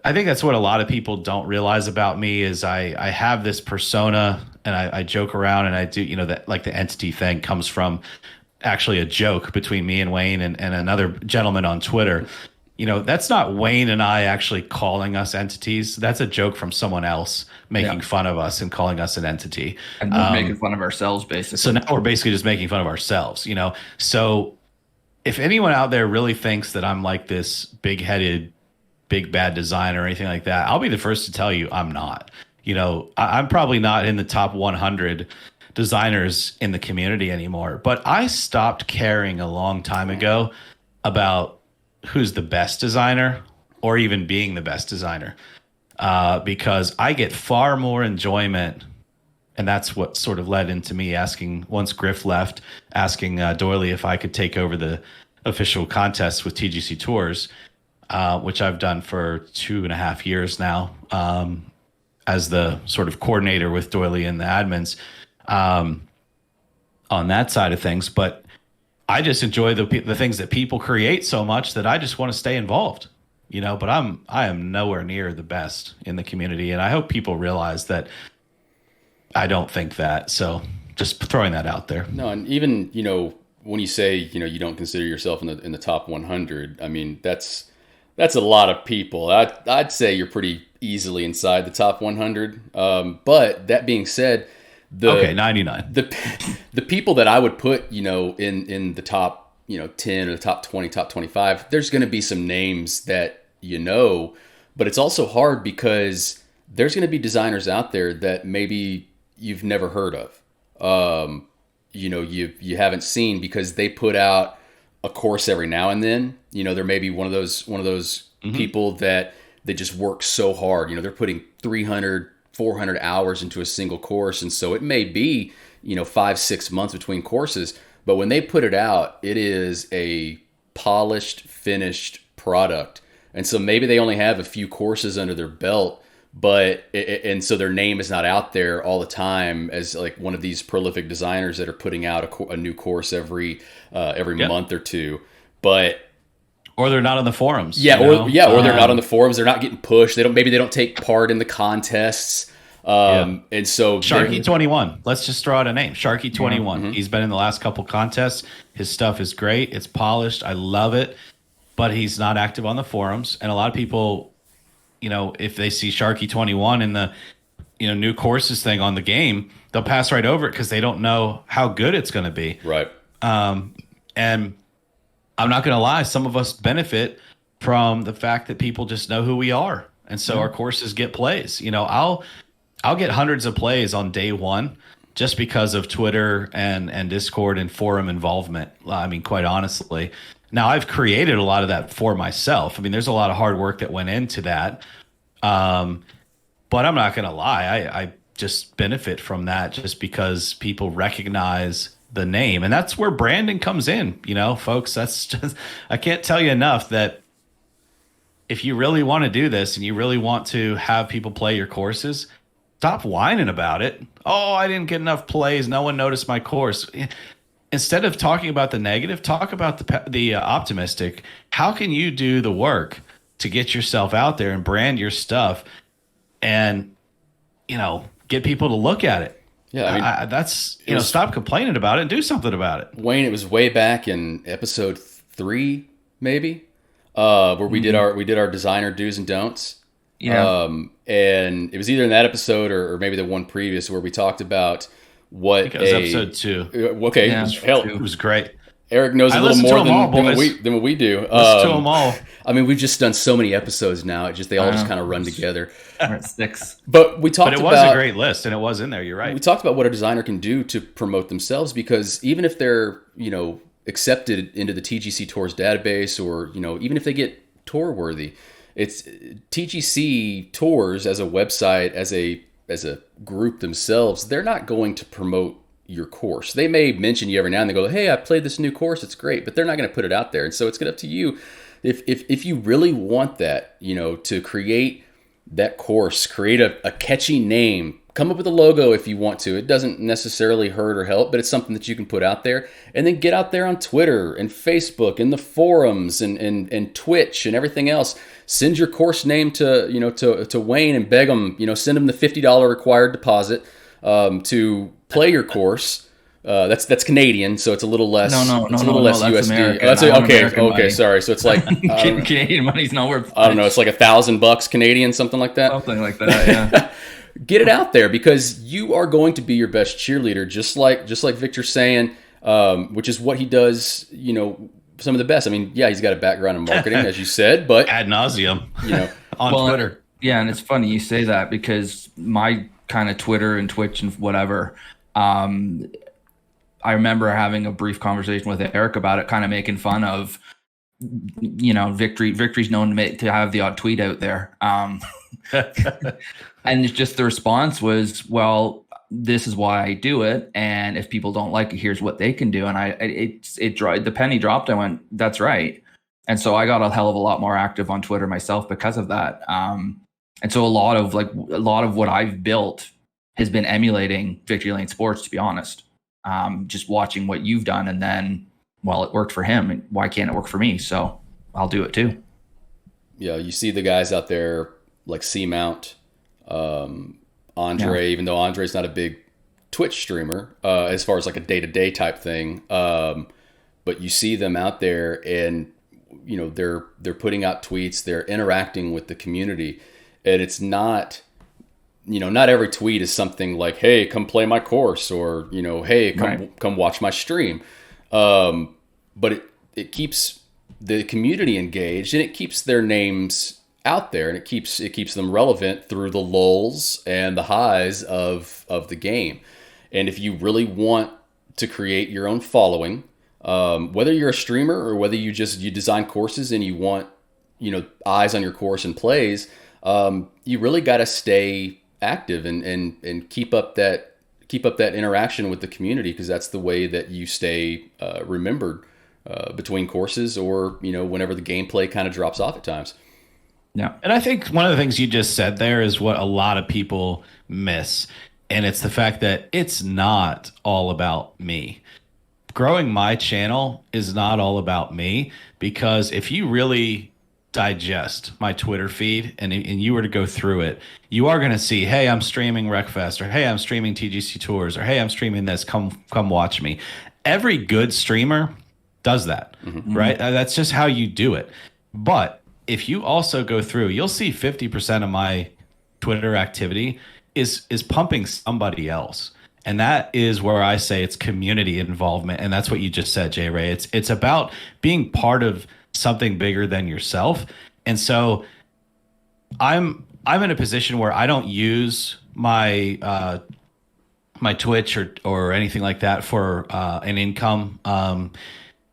I think that's what a lot of people don't realize about me is I have this persona, and I joke around, and I do, that like the entity thing comes from actually a joke between me and Wayne and another gentleman on Twitter. that's not Wayne and I actually calling us entities. That's a joke from someone else making fun of us and calling us an entity. And we're making fun of ourselves, basically. So now we're basically just making fun of ourselves, So if anyone out there really thinks that I'm like this big-headed, big bad designer or anything like that, I'll be the first to tell you I'm not. I'm probably not in the top 100 designers in the community anymore, but I stopped caring a long time ago about who's the best designer or even being the best designer, because I get far more enjoyment. And that's what sort of led into me asking, once Griff left, asking Doily if I could take over the official contests with TGC Tours, which I've done for 2.5 years now, as the sort of coordinator with Doily and the admins on that side of things. But I just enjoy the things that people create so much that I just want to stay involved, but I am nowhere near the best in the community. And I hope people realize that I don't think that. So just throwing that out there. No, and even, when you say, you don't consider yourself in the top 100, I mean, that's a lot of people. I'd say you're pretty easily inside the top 100. But that being said, 99. The people that I would put, in the top, 10 or the top 20, top 25, there's going to be some names that, but it's also hard because there's going to be designers out there that maybe you've never heard of. You haven't seen because they put out a course every now and then. There may be one of those people that they just work so hard. They're putting 300, 400 hours into a single course. And so it may be, 5-6 months between courses, but when they put it out, it is a polished, finished product. And so maybe they only have a few courses under their belt, and so their name is not out there all the time as like one of these prolific designers that are putting out a new course every month or two. Or they're not on the forums. Or they're not on the forums. They're not getting pushed. Maybe they don't take part in the contests. And so Sharky21, let's just throw out a name. Sharky21. He's been in the last couple contests. His stuff is great. It's polished. I love it. But he's not active on the forums. And a lot of people, if they see Sharky21 in the new courses thing on the game, they'll pass right over it because they don't know how good it's going to be. Right. And I'm not going to lie, some of us benefit from the fact that people just know who we are. And so our courses get plays. I'll get hundreds of plays on day one just because of Twitter and Discord and forum involvement. I mean, quite honestly. Now, I've created a lot of that for myself. I mean, there's a lot of hard work that went into that. But I'm not going to lie. I just benefit from that just because people recognize the name. And that's where branding comes in, folks. That's just, I can't tell you enough that if you really want to do this and you really want to have people play your courses, stop whining about it. Oh, I didn't get enough plays. No one noticed my course. Instead of talking about the negative, talk about the optimistic. How can you do the work to get yourself out there and brand your stuff and, get people to look at it? Yeah, that's, stop complaining about it and do something about it. Wayne, it was way back in episode 3, maybe, where we did our designer do's and don'ts. Yeah. And it was either in that episode or maybe the one previous where we talked about what I think it was episode 2. Okay, Yeah, It was great. Eric knows a little more than what we do. Listen to them all. I mean, we've just done so many episodes now. They all just kind of run together. We're at 6. But we talked about... But it was a great list, and it was in there. You're right. We talked about what a designer can do to promote themselves because even if they're, accepted into the TGC Tours database or, even if they get tour worthy, it's TGC Tours as a website, as a group themselves, they're not going to promote your course. They may mention you every now and then, go, hey, I played this new course, it's great, but they're not going to put it out there. And so it's up to you. If you really want that, to create that course, create a catchy name, come up with a logo if you want to. It doesn't necessarily hurt or help, but it's something that you can put out there. And then get out there on Twitter and Facebook and the forums and Twitch and everything else. Send your course name to Wayne and beg him, send him the $50 required deposit to play your course. That's Canadian, so it's a little less. No, it's a little less that's USD. American. That's okay. Okay, sorry. So it's like Canadian money's nowhere. I don't know. It's like $1,000 Canadian, something like that. Something like that. Yeah. Get it out there, because you are going to be your best cheerleader, just like Victor's saying, which is what he does. Some of the best. I mean, yeah, he's got a background in marketing, as you said, but ad nauseum, on Twitter. Yeah, and it's funny you say that, because my kind of Twitter and Twitch and whatever. I remember having a brief conversation with Eric about it, kind of making fun of, Vctry's known to have the odd tweet out there. And it's just the response was, well, this is why I do it. And if people don't like it, here's what they can do. And the penny dropped. I went, that's right. And so I got a hell of a lot more active on Twitter myself because of that. And so a lot of what I've built has been emulating VctryLnSprts, to be honest. Just watching what you've done, and then, well, it worked for him, and why can't it work for me? So I'll do it too. Yeah, you see the guys out there like C-Mount, Andre, even though Andre's not a big Twitch streamer, as far as like a day-to-day type thing. But you see them out there, and they're putting out tweets, they're interacting with the community, and it's not. Not every tweet is something like, "Hey, come play my course," or "Hey, come watch my stream." But it keeps the community engaged, and it keeps their names out there, and it keeps them relevant through the lulls and the highs of the game. And if you really want to create your own following, whether you're a streamer or whether you design courses and you want eyes on your course and plays, you really got to stay active and keep up that interaction with the community, because that's the way that you stay remembered between courses, or whenever the gameplay kind of drops off at times. Yeah, and I think one of the things you just said there is what a lot of people miss, and it's the fact that it's not all about me. Growing my channel is not all about me, because if you really digest my Twitter feed and you were to go through it, you are going to see, hey, I'm streaming Wreckfest, or hey, I'm streaming TGC Tours, or hey, I'm streaming this, come watch me. Every good streamer does that, right? That's just how you do it. But if you also go through, you'll see 50% of my Twitter activity is pumping somebody else. And that is where I say it's community involvement. And that's what you just said, Ray. It's about being part of something bigger than yourself. And so I'm in a position where I don't use my my Twitch or anything like that for an income.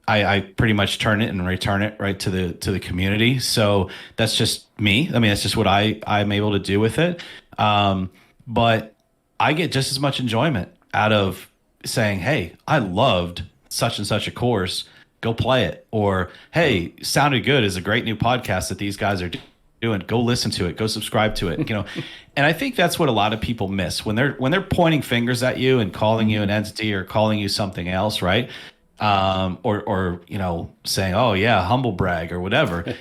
I pretty much turn it and return it right to the community. So that's just me. I mean, that's just what I'm able to do with it. But I get just as much enjoyment out of saying, hey, I loved such and such a course, go play it. Or, hey, Sounded Good is a great new podcast that these guys are doing. Go listen to it. Go subscribe to it. And I think that's what a lot of people miss when they're pointing fingers at you and calling you an entity or calling you something else, right? Or saying, oh yeah, humble brag or whatever.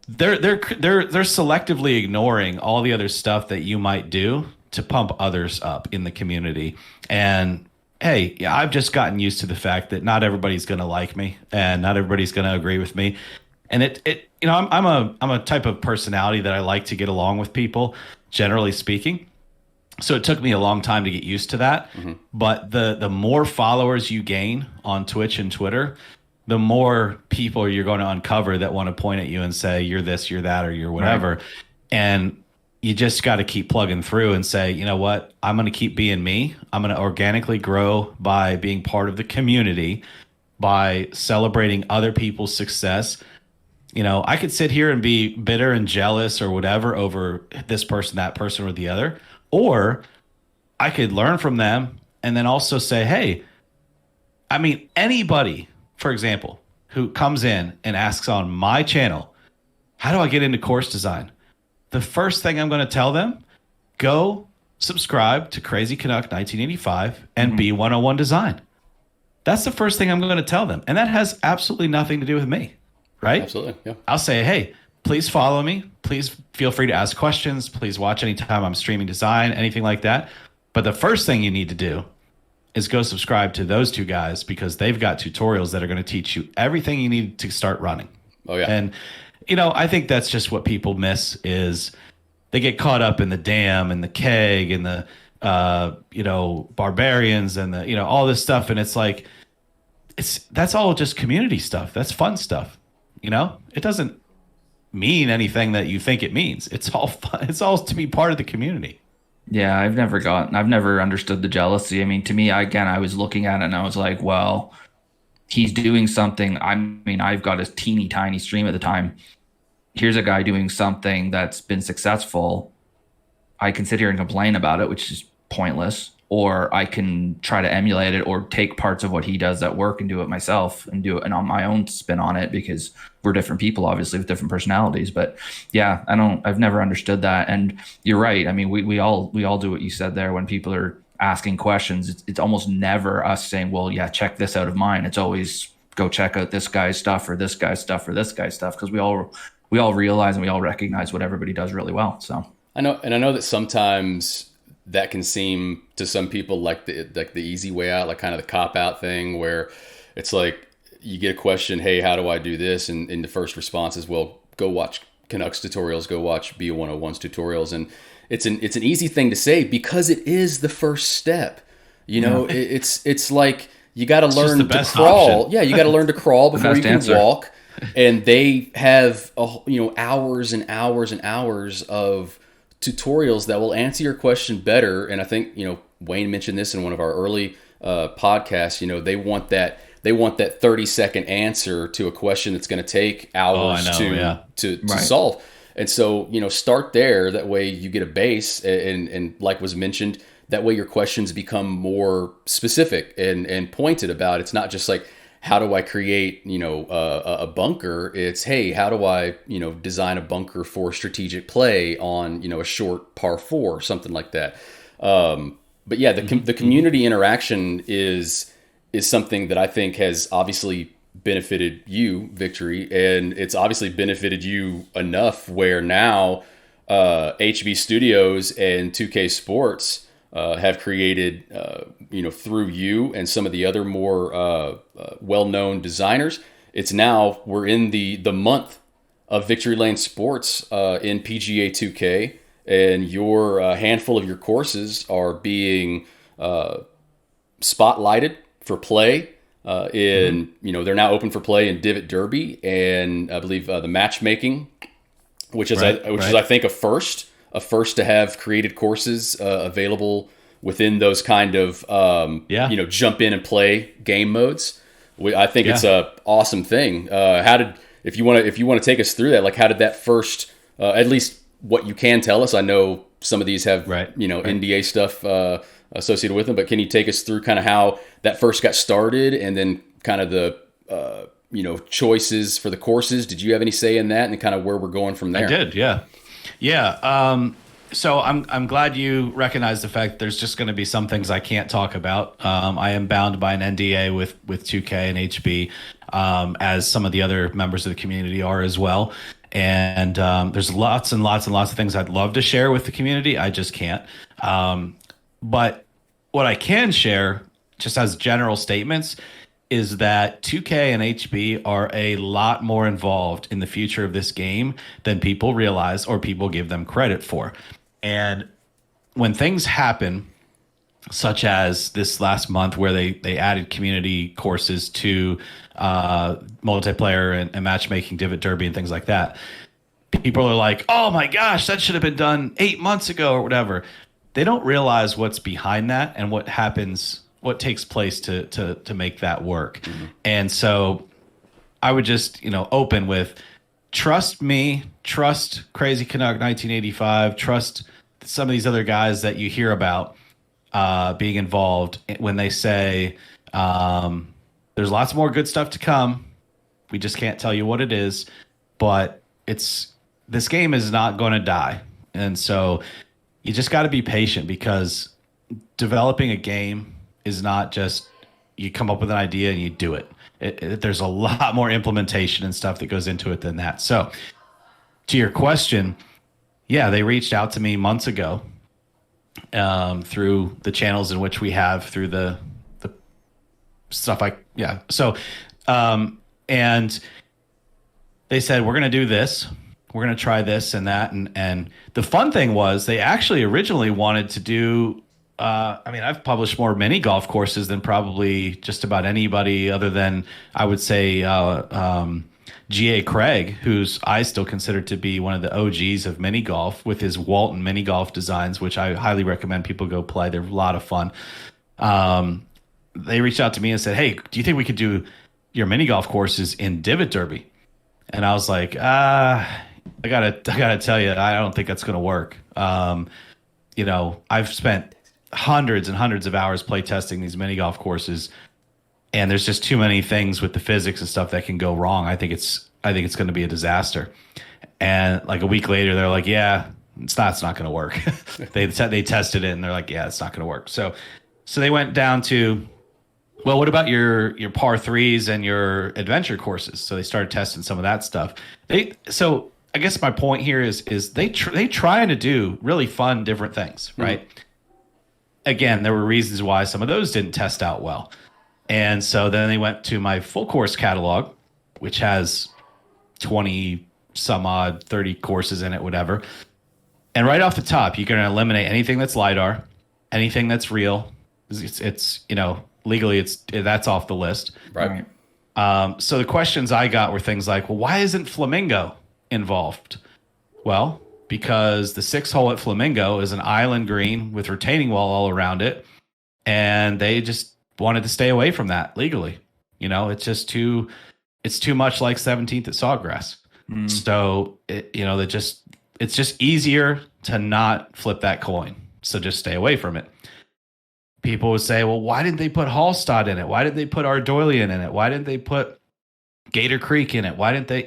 They're selectively ignoring all the other stuff that you might do to pump others up in the community. And hey, yeah, I've just gotten used to the fact that not everybody's going to like me and not everybody's going to agree with me. And I'm a type of personality that I like to get along with people, generally speaking. So it took me a long time to get used to that. But the more followers you gain on Twitch and Twitter, the more people you're going to uncover that want to point at you and say, you're this, you're that, or you're whatever. Right. And you just got to keep plugging through and say, you know what, I'm going to keep being me. I'm going to organically grow by being part of the community, by celebrating other people's success. I could sit here and be bitter and jealous or whatever over this person, that person, or the other. Or I could learn from them and then also say, hey, I mean, anybody, for example, who comes in and asks on my channel, how do I get into course design? The first thing I'm going to tell them, go subscribe to Crazy Canuck 1985 and B101 Design. That's the first thing I'm going to tell them. And that has absolutely nothing to do with me, right? Absolutely, yeah. I'll say, hey, please follow me. Please feel free to ask questions. Please watch anytime I'm streaming design, anything like that. But the first thing you need to do is go subscribe to those two guys, because they've got tutorials that are going to teach you everything you need to start running. Oh yeah. And I think that's just what people miss, is they get caught up in the dam and the keg and the barbarians and the all this stuff, and it's like that's all just community stuff. That's fun stuff. It doesn't mean anything that you think it means. It's all fun. It's all to be part of the community. Yeah, I've never understood the jealousy. I mean, to me, I was looking at it and I was like, well, he's doing something. I've got a teeny tiny stream at the time. Here's a guy doing something that's been successful. I can sit here and complain about it, which is pointless, or I can try to emulate it or take parts of what he does at work and do it myself and do it and on my own spin on it, because we're different people, obviously, with different personalities. But yeah, I've never understood that. And you're right. I mean, we all do what you said there. When people are asking questions, it's almost never us saying, well, yeah, check this out of mine. It's always go check out this guy's stuff or this guy's stuff or this guy's stuff, because we all realize and we all recognize what everybody does really well. So I know that sometimes that can seem to some people like the easy way out, like kind of the cop out thing, where it's like you get a question, hey, how do I do this? And the first response is, well, go watch Canucks tutorials, go watch B101's tutorials. And it's an easy thing to say because it is the first step. It's like you got to learn to crawl. Option. Yeah, you got to learn to crawl before you can walk. And they have hours and hours and hours of tutorials that will answer your question better. And I think Wayne mentioned this in one of our early podcasts. They want that 30-second answer to a question that's going to take hours to solve. And so start there. That way you get a base, and like was mentioned, that way your questions become more specific and pointed about. It's not just like, how do I create, a bunker? It's, hey, how do I, design a bunker for strategic play on, a short par 4, something like that. But yeah, the community interaction is something that I think has obviously benefited you, Vctry, and it's obviously benefited you enough where now HB Studios and 2K Sports have created, through you and some of the other more well-known designers. It's now, we're in the month of VctryLnSprts in PGA 2K, and your handful of your courses are being spotlighted for play. They're now open for play in Divot Derby, and I believe the matchmaking, which is I think a first to have created courses available within those kind of jump in and play game modes. I think it's a awesome thing. If you want to take us through that, like how did that first, at least what you can tell us? I know some of these have NDA stuff associated with them, but can you take us through kind of how that first got started, and then kind of the choices for the courses? Did you have any say in that, and kind of where we're going from there? I did, yeah. So I'm glad you recognize the fact there's just going to be some things I can't talk about. I am bound by an NDA with 2K and HB, as some of the other members of the community are as well. And there's lots and lots and lots of things I'd love to share with the community. I just can't. But what I can share, just as general statements, is that 2K and HB are a lot more involved in the future of this game than people realize or people give them credit for. And when things happen, such as this last month where they added community courses to multiplayer and matchmaking, Divot Derby, and things like that, people are like, oh my gosh, that should have been done 8 months ago or whatever. They don't realize what's behind that and what happens, what takes place to make that work. Mm-hmm. And so I would just, open with, trust me, trust Crazy Canuck 1985, trust some of these other guys that you hear about being involved when they say there's lots more good stuff to come. We just can't tell you what it is, but this game is not going to die. And so you just got to be patient, because developing a game is not just you come up with an idea and you do it. There's a lot more implementation and stuff that goes into it than that. So to your question, yeah, they reached out to me months ago through the channels in which we have, through the stuff like, yeah. So, and they said, we're going to do this. We're going to try this and that. And the fun thing was they actually originally wanted to do, I mean, I've published more mini golf courses than probably just about anybody other than, I would say, G.A. Craig, who's I still consider to be one of the OGs of mini golf with his Walton mini golf designs, which I highly recommend people go play. They're a lot of fun. They reached out to me and said, hey, do you think we could do your mini golf courses in Divot Derby? And I was like, I gotta tell you, I don't think that's gonna work. You know, I've spent hundreds and hundreds of hours play testing these mini golf courses, and there's just too many things with the physics and stuff that can go wrong. I think it's going to be a disaster. And like a week later, they're like, yeah, it's not going to work. They tested it and they're like, yeah, it's not going to work. So they went down to, well, what about your par threes and your adventure courses? So they started testing some of that stuff. So I guess my point here is they trying to do really fun, different things, right? Mm-hmm. Again, there were reasons why some of those didn't test out well. And so then they went to my full course catalog, which has 20 some odd, 30 courses in it, whatever. And right off the top, you're going to eliminate anything that's LiDAR, anything that's real. It's you know, legally that's off the list. Right. So the questions I got were things like, well, why isn't Flamingo involved? Well, because the 6th hole at Flamingo is an island green with retaining wall all around it. And they just wanted to stay away from that legally. You know, it's too much like 17th at Sawgrass. So it's just easier to not flip that coin. So just stay away from it. People would say, well, why didn't they put Hallstatt in it? Why didn't they put Ardolian in it? Why didn't they put Gator Creek in it? Why didn't they,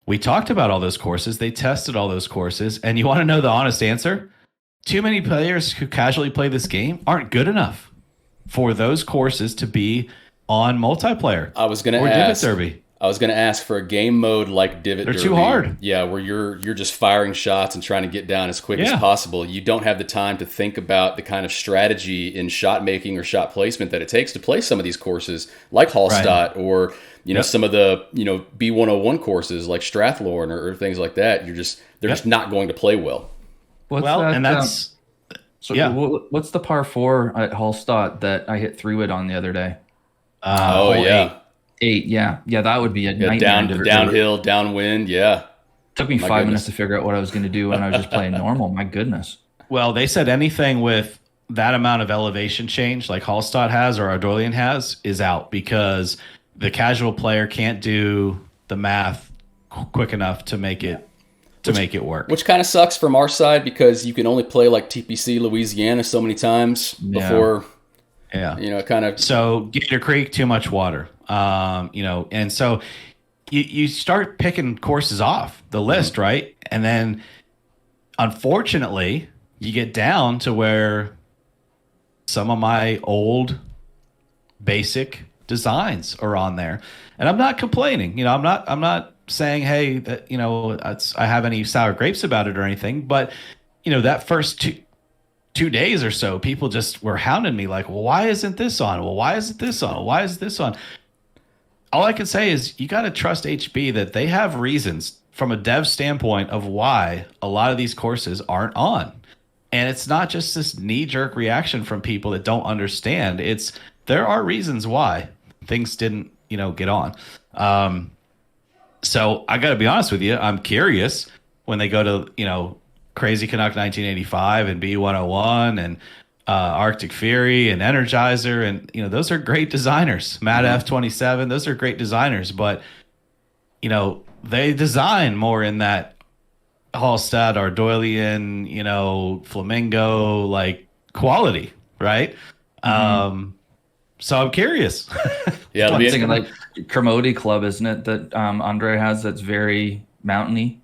we talked about all those courses. They tested all those courses. And you want to know the honest answer? Too many players who casually play this game aren't good enough for those courses to be on multiplayer. I was going to ask. Divot Derby. I was going to ask for a game mode like Divot Derby. They're too hard. Yeah, where you're just firing shots and trying to get down as quick as possible. You don't have the time to think about the kind of strategy in shot making or shot placement that it takes to play some of these courses like Hallstatt or some of the B101 courses like Strathlorn or things like that. They're just not going to play well. What's the par 4 at Hallstatt that I hit 3-wood on the other day? Eight, yeah, that would be a nightmare. Downhill, downwind, yeah. Took me 5 minutes to figure out what I was going to do when I was just playing normal. My goodness. Well, they said anything with that amount of elevation change, like Hallstatt has or Ardolian has, is out because the casual player can't do the math quick enough to make it work. Which kind of sucks from our side because you can only play like TPC Louisiana so many times before. Yeah. Kind of. So Gator Creek, too much water. And so you start picking courses off the list, right? And then unfortunately, you get down to where some of my old basic designs are on there. And I'm not complaining. I'm not saying, hey, that, I have any sour grapes about it or anything. But, that first two days or so, people just were hounding me like, well, why isn't this on? Well, why isn't this on? Why is this on? All I can say is you got to trust HB that they have reasons from a dev standpoint of why a lot of these courses aren't on. And it's not just this knee-jerk reaction from people that don't understand. There are reasons why things didn't, get on. So I got to be honest with you. I'm curious when they go to, Crazy Canuck 1985 and B101 and Arctic Fury and Energizer. And, those are great designers. Matt F27, those are great designers. But, they design more in that Hallstatt, Ardolian, Flamingo, like quality, right? So I'm curious. Yeah, I'm thinking like Kermode Club, isn't it? That Andre has that's very mountainy.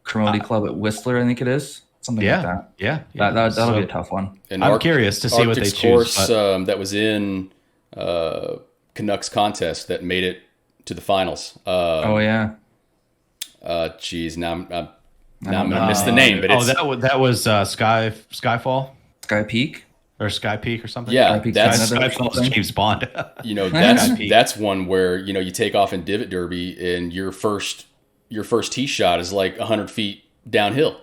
Kermode Club at Whistler, I think it is. Something like that. Yeah. That'll be a tough one. And I'm curious to see what they choose. Course, that was in Canucks contest that made it to the finals. Now I'm going to miss the name. But that was Skyfall? Sky Peak? or Sky Peak or something. Yeah, Sky Peak that's Canada. Sky Peak was James Bond. that's one where you take off in Divot Derby and your first tee shot is like 100 feet downhill.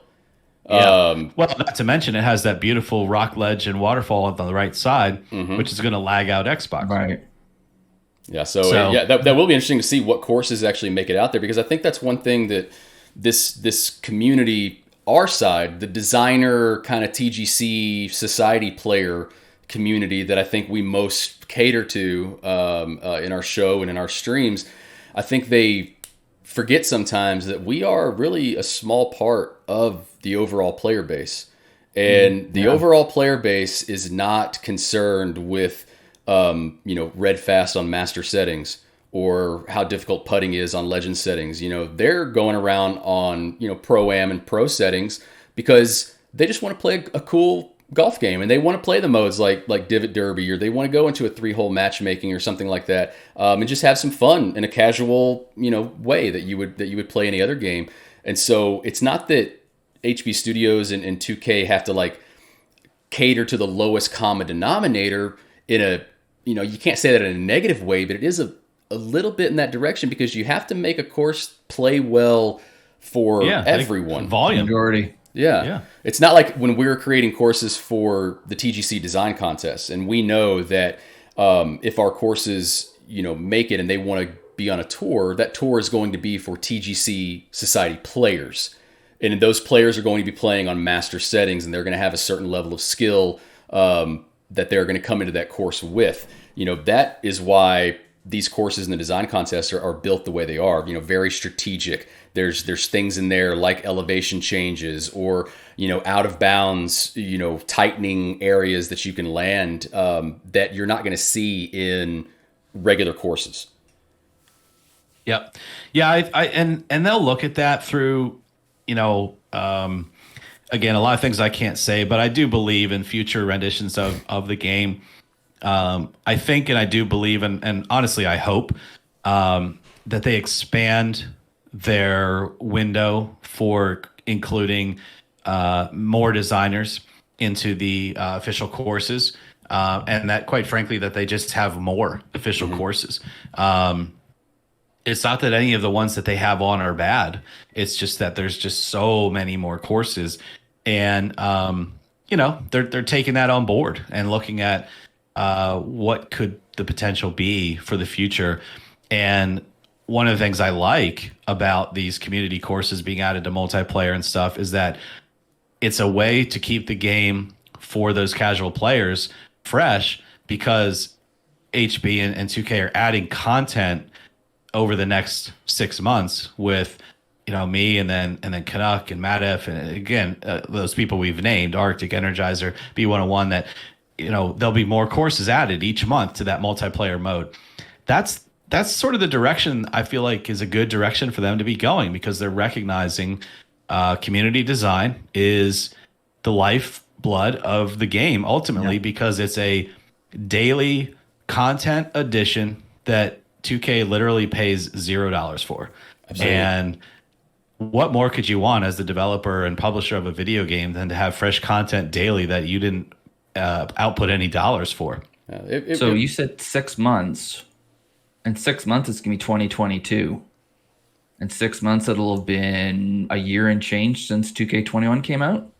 Yeah. Well, not to mention it has that beautiful rock ledge and waterfall on the right side, which is going to lag out Xbox. Right. Yeah. So that will be interesting to see what courses actually make it out there, because I think that's one thing that this community, our side, the designer kind of TGC society player community that I think we most cater to in our show and in our streams, I think they forget sometimes that we are really a small part of the overall player base. And the overall player base is not concerned with, red fast on master settings or how difficult putting is on legend settings. They're going around on, pro-am and pro settings because they just want to play a cool golf game, and they want to play the modes like Divot Derby, or they want to go into a 3-hole matchmaking or something like that, and just have some fun in a casual, way that you would play any other game. And so it's not that HB Studios and 2K have to cater to the lowest common denominator in a, you can't say that in a negative way, but it is a little bit in that direction, because you have to make a course play well for everyone. Volume. Majority. Yeah. It's not like when we were creating courses for the TGC design contest, and we know that if our courses, make it and they want to be on a tour, that tour is going to be for TGC society players. And those players are going to be playing on master settings, and they're going to have a certain level of skill that they're going to come into that course with. That is why these courses in the design contests are built the way they are, very strategic. There's things in there like elevation changes or, out of bounds, tightening areas that you can land that you're not going to see in regular courses. Yep. Yeah. And they'll look at that through, again, a lot of things I can't say, but I do believe in future renditions of the game. I think, and I do believe, and honestly, I hope that they expand their window for including more designers into the official courses, and that, quite frankly, that they just have more official courses. It's not that any of the ones that they have on are bad. It's just that there's just so many more courses, and they're taking that on board and looking at what could the potential be for the future. And one of the things I like about these community courses being added to multiplayer and stuff is that it's a way to keep the game for those casual players fresh, because HB and 2K are adding content over the next 6 months with, me and then Canuck and Matif, and again, those people we've named, Arctic, Energizer, B101, that, there'll be more courses added each month to that multiplayer mode. That's sort of the direction I feel like is a good direction for them to be going, because they're recognizing community design is the lifeblood of the game ultimately, because it's a daily content addition that 2K literally pays $0 for. Absolutely. And what more could you want as the developer and publisher of a video game than to have fresh content daily that you didn't output any dollars for? So you said 6 months. In 6 months, it's going to be 2022. In 6 months, it'll have been a year and change since 2K21 came out.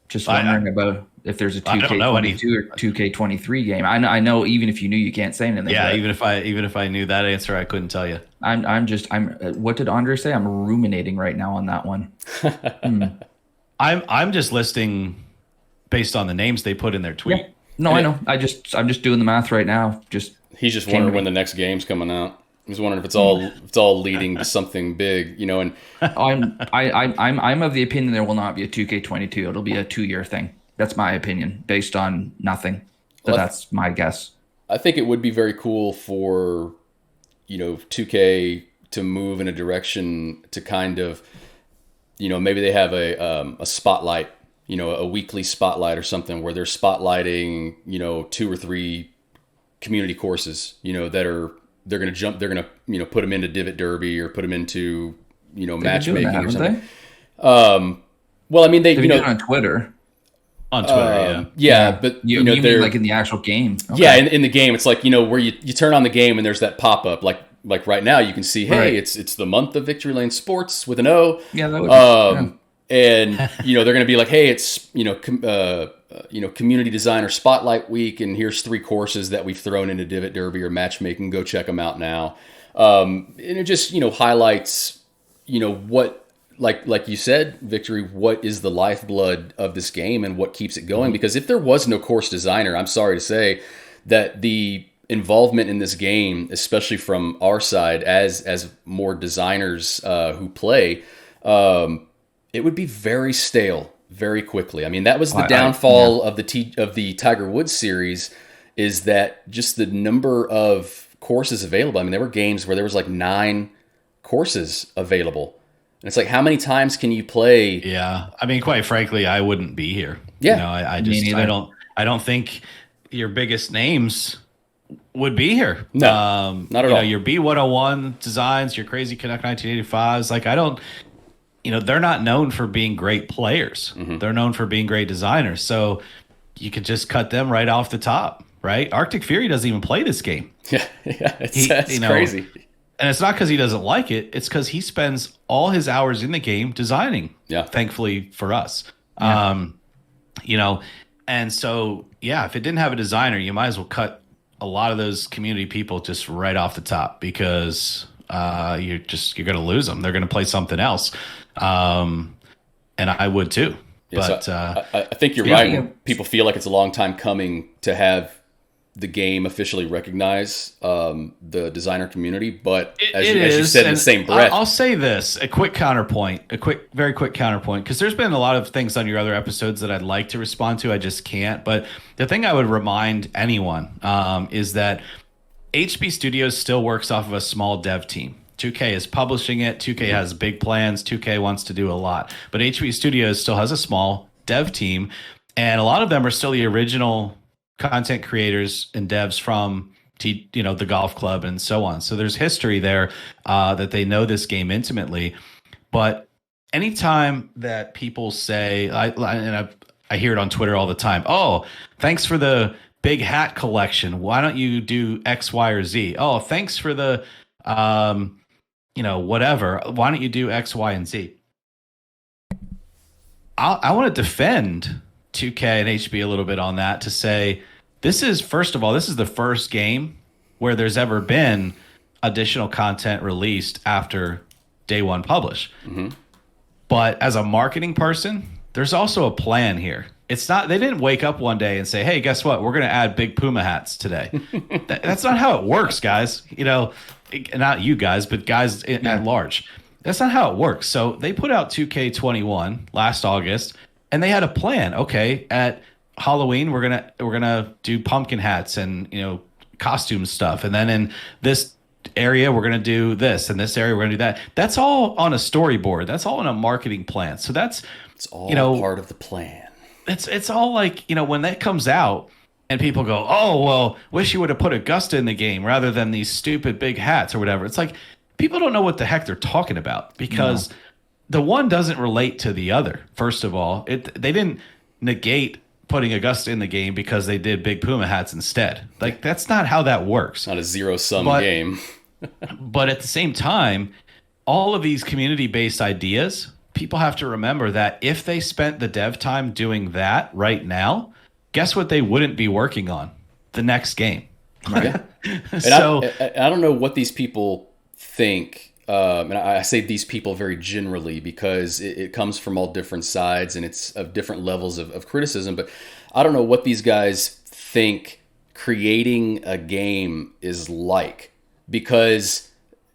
Just wondering about if there's a 2K22 or 2K23 game. I know even if you knew, you can't say anything. Yeah, even if I knew that answer, I couldn't tell you. I'm what did Andre say? I'm ruminating right now on that one. I'm just listing based on the names they put in their tweet. Yeah. No, I know. I'm just doing the math right now. He's just wondering when the next game's coming out. He's wondering if it's all leading to something big, And I'm of the opinion there will not be a 2K22. It'll be a 2-year thing. That's my opinion, based on nothing. But that's my guess. I think it would be very cool for 2K to move in a direction to kind of, maybe they have a spotlight, a weekly spotlight or something where they're spotlighting, 2 or 3 community courses, they're going to put them into Divot Derby or put them into, matchmaking or something. Well, I mean, they, They've you been know, doing it on Twitter. On Twitter, yeah, but you know, mean they're like in the actual game? Okay. yeah, in the game, it's like, you know, where you turn on the game and there's that pop up, like right now you can see, hey, Right. it's the month of VctryLnSprts with an O, Yeah, that would be. and you know they're going to be like, hey, it's community designer spotlight week, and here's 3 courses that we've thrown into Divot Derby or matchmaking. Go check them out now, and it just highlights what. Like you said, Vctry, what is the lifeblood of this game and what keeps it going? Because if there was no course designer, I'm sorry to say that the involvement in this game, especially from our side as more designers who play, it would be very stale very quickly. I mean, that was the downfall of the Tiger Woods series, is that just the number of courses available. I mean, there were games where there was like 9 courses available. And it's like, how many times can you play? Yeah. I mean, quite frankly, I wouldn't be here. Yeah. I don't think your biggest names would be here. No, not at all. Your B101 designs, your crazy Canuck 1985s. Like, they're not known for being great players. Mm-hmm. They're known for being great designers. So you could just cut them right off the top, right? Arctic Fury doesn't even play this game. Yeah. It's crazy. And it's not because he doesn't like it. It's because he spends all his hours in the game designing. Yeah. Thankfully for us. Yeah. And so, yeah, if it didn't have a designer, you might as well cut a lot of those community people just right off the top, because you're going to lose them. They're going to play something else. And I would too. Yeah, but so I think you're right. People feel like it's a long time coming to have the game officially recognize the designer community, but as you said in the same breath, I'll say this: very quick counterpoint, because there's been a lot of things on your other episodes that I'd like to respond to, I just can't. But the thing I would remind anyone is that HB Studios still works off of a small dev team. 2K is publishing it. 2K has big plans. 2K wants to do a lot, but HB Studios still has a small dev team, and a lot of them are still the original content creators and devs from the golf club and so on. So there's history there that they know this game intimately. But anytime that people say, I hear it on Twitter all the time, oh, thanks for the big hat collection, why don't you do X, Y, or Z? Oh, thanks for the whatever, why don't you do X, Y, and Z? I want to defend 2K and HB a little bit on that, to say, this is the first game where there's ever been additional content released after day one publish. Mm-hmm. But as a marketing person, there's also a plan here. It's not, they didn't wake up one day and say, hey, guess what? We're going to add big Puma hats today. That's not how it works, guys. Not you guys, but guys at large. That's not how it works. So they put out 2K21 last August, and they had a plan. Okay, at Halloween we're gonna do pumpkin hats and costume stuff, and then in this area we're gonna do this, and this area we're gonna do that. That's all on a storyboard. That's all in a marketing plan. So it's all part of the plan. It's all like, when that comes out and people go, oh well, wish you would have put Augusta in the game rather than these stupid big hats or whatever. It's like, people don't know what the heck they're talking about, because the one doesn't relate to the other. First of all, they didn't negate putting Augusta in the game because they did big Puma hats instead. Like, that's not how that works. Not a zero-sum game. But at the same time, all of these community-based ideas, people have to remember that if they spent the dev time doing that right now, guess what they wouldn't be working on? The next game. Right? So I don't know what these people think, and I say these people very generally because it comes from all different sides and it's of different levels of criticism, but I don't know what these guys think creating a game is like, because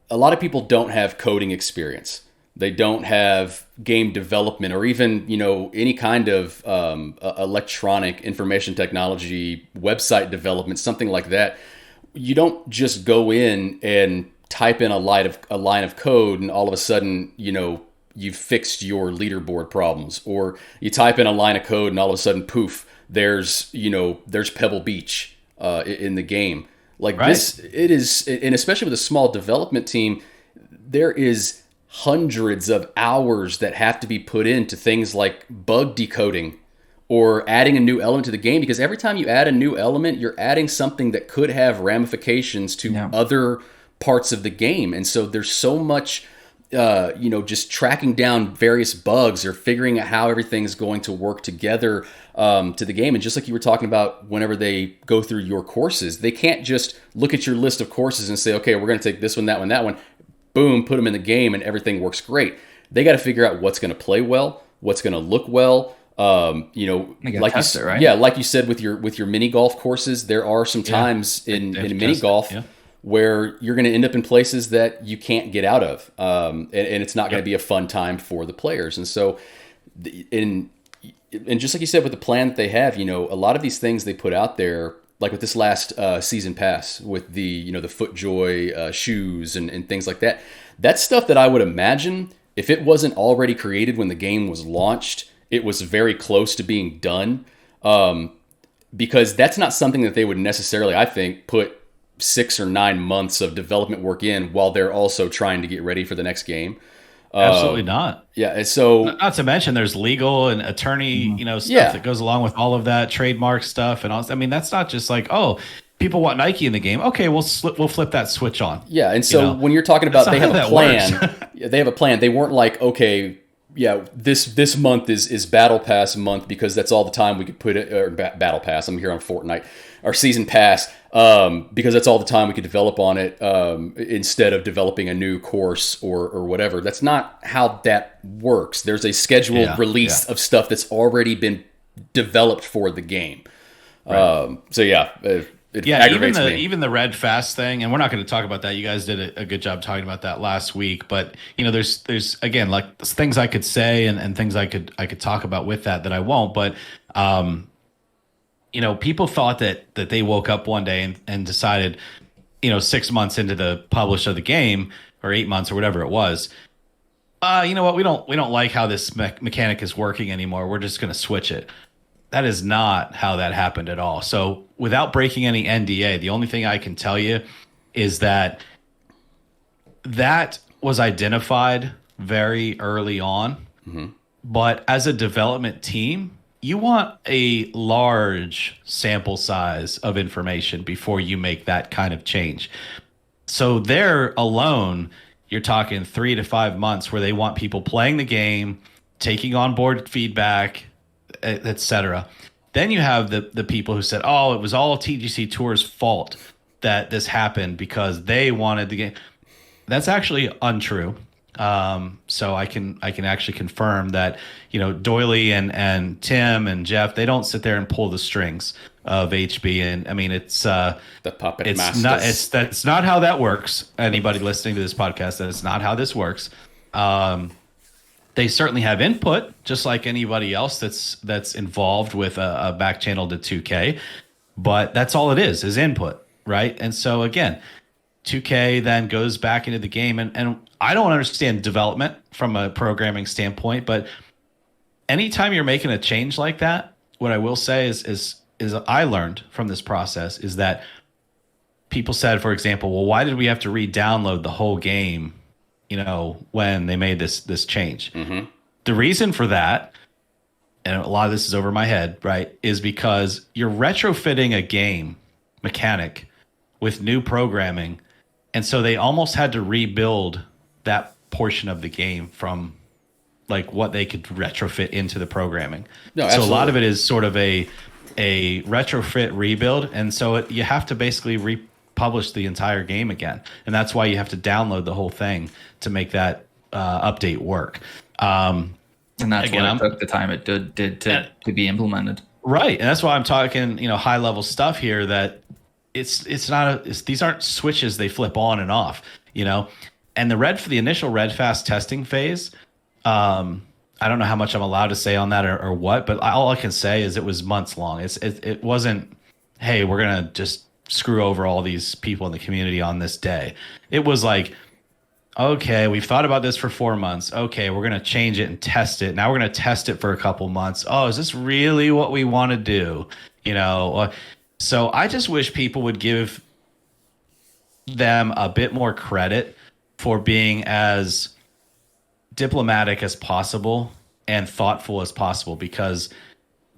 a lot of people don't have coding experience. They don't have game development or even, any kind of electronic information technology, website development, something like that. You don't just go in and type in a line of code and all of a sudden, you've fixed your leaderboard problems. Or you type in a line of code and all of a sudden, poof, there's Pebble Beach in the game. Like, right. It is, and especially with a small development team, there is hundreds of hours that have to be put into things like bug decoding or adding a new element to the game, because every time you add a new element, you're adding something that could have ramifications to other parts of the game. And so there's so much, just tracking down various bugs or figuring out how everything's going to work together to the game. And just like you were talking about, whenever they go through your courses, they can't just look at your list of courses and say, okay, we're going to take this one, that one, boom, put them in the game and everything works great. They got to figure out what's going to play well, what's going to look well. Like you said with your mini golf courses, there are some times in mini golf where you're going to end up in places that you can't get out of, and it's not going to be a fun time for the players. And so, and just like you said with the plan that they have, a lot of these things they put out there, like with this last season pass with the the FootJoy shoes and things like that. That's stuff that I would imagine, if it wasn't already created when the game was launched, it was very close to being done, because that's not something that they would necessarily, I think, put 6 or 9 months of development work in while they're also trying to get ready for the next game. Absolutely not. Yeah, and so not to mention there's legal and attorney, stuff that goes along with all of that, trademark stuff, and all. I mean, that's not just like, oh, people want Nike in the game. Okay, we'll flip that switch on. Yeah, and so when you're talking about they have a plan, they have a plan. They weren't like, okay, yeah, this month is Battle Pass month because that's all the time we could put it, or Battle Pass. I'm here on Fortnite, or Season Pass, because that's all the time we could develop on it, instead of developing a new course or whatever. That's not how that works. There's a scheduled release of stuff that's already been developed for the game. Right. It aggravates me. Even the Red Fast thing, and we're not going to talk about that. You guys did a good job talking about that last week. But there's again, like, things I could say and things I could talk about with that I won't. But people thought that they woke up one day and decided, 6 months into the publish of the game, or 8 months or whatever it was, you know what, we don't like how this mechanic is working anymore. We're just going to switch it. That is not how that happened at all. So without breaking any NDA, the only thing I can tell you is that was identified very early on. Mm-hmm. But as a development team, you want a large sample size of information before you make that kind of change. So there alone, you're talking 3 to 5 months where they want people playing the game, taking on board feedback, etc. Then you have the people who said, "Oh, it was all TGC Tour's fault that this happened because they wanted the game." That's actually untrue. So I can actually confirm that Doyley and Tim and Jeff, they don't sit there and pull the strings of HB. And I mean, it's the puppet masters. That's not how that works. Anybody listening to this podcast, that is not how this works. They certainly have input, just like anybody else that's involved with a back channel to 2K, but that's all it is input, right? And so again, 2K then goes back into the game, and I don't understand development from a programming standpoint, but anytime you're making a change like that, what I will say is I learned from this process is that people said, for example, well, why did we have to re-download the whole game? When they made this change. Mm-hmm. The reason for that, and a lot of this is over my head, right, is because you're retrofitting a game mechanic with new programming. And so they almost had to rebuild that portion of the game from like what they could retrofit into the programming. No, so a lot of it is sort of a retrofit rebuild. And so you have to basically republish the entire game again. And that's why you have to download the whole thing to make that update work. And that's again, what it took the time it did to be implemented. Right. And that's why I'm talking, high level stuff here, that these aren't switches they flip on and off, and the initial Red Fast testing phase. I don't know how much I'm allowed to say on that or what, but all I can say is it was months long. It wasn't, hey, we're going to just screw over all these people in the community on this day. It was like, okay, we've thought about this for 4 months. Okay, we're going to change it and test it. Now we're going to test it for a couple months. Oh, is this really what we want to do? So I just wish people would give them a bit more credit for being as diplomatic as possible and thoughtful as possible, because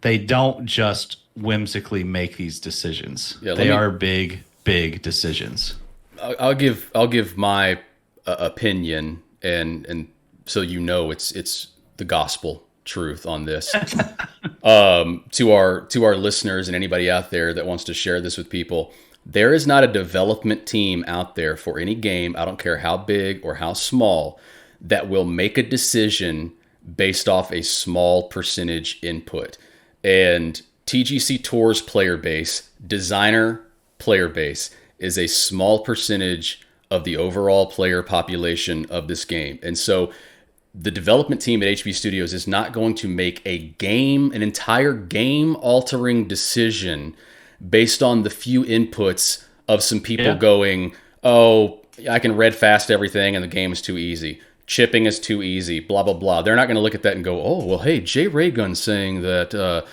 they don't just whimsically make these decisions. Yeah, they are big, big decisions. I'll give my opinion, and so it's the gospel truth on this. To our listeners and anybody out there that wants to share this with people, there is not a development team out there for any game, I don't care how big or how small, that will make a decision based off a small percentage input. And TGC Tour's player base, designer player base, is a small percentage of the overall player population of this game. And so the development team at HB Studios is not going to make an entire game altering decision based on the few inputs of some people going, oh, I can red fast everything and the game is too easy. Chipping is too easy, blah, blah, blah. They're not going to look at that and go, oh, well, hey, JayRayGun's saying that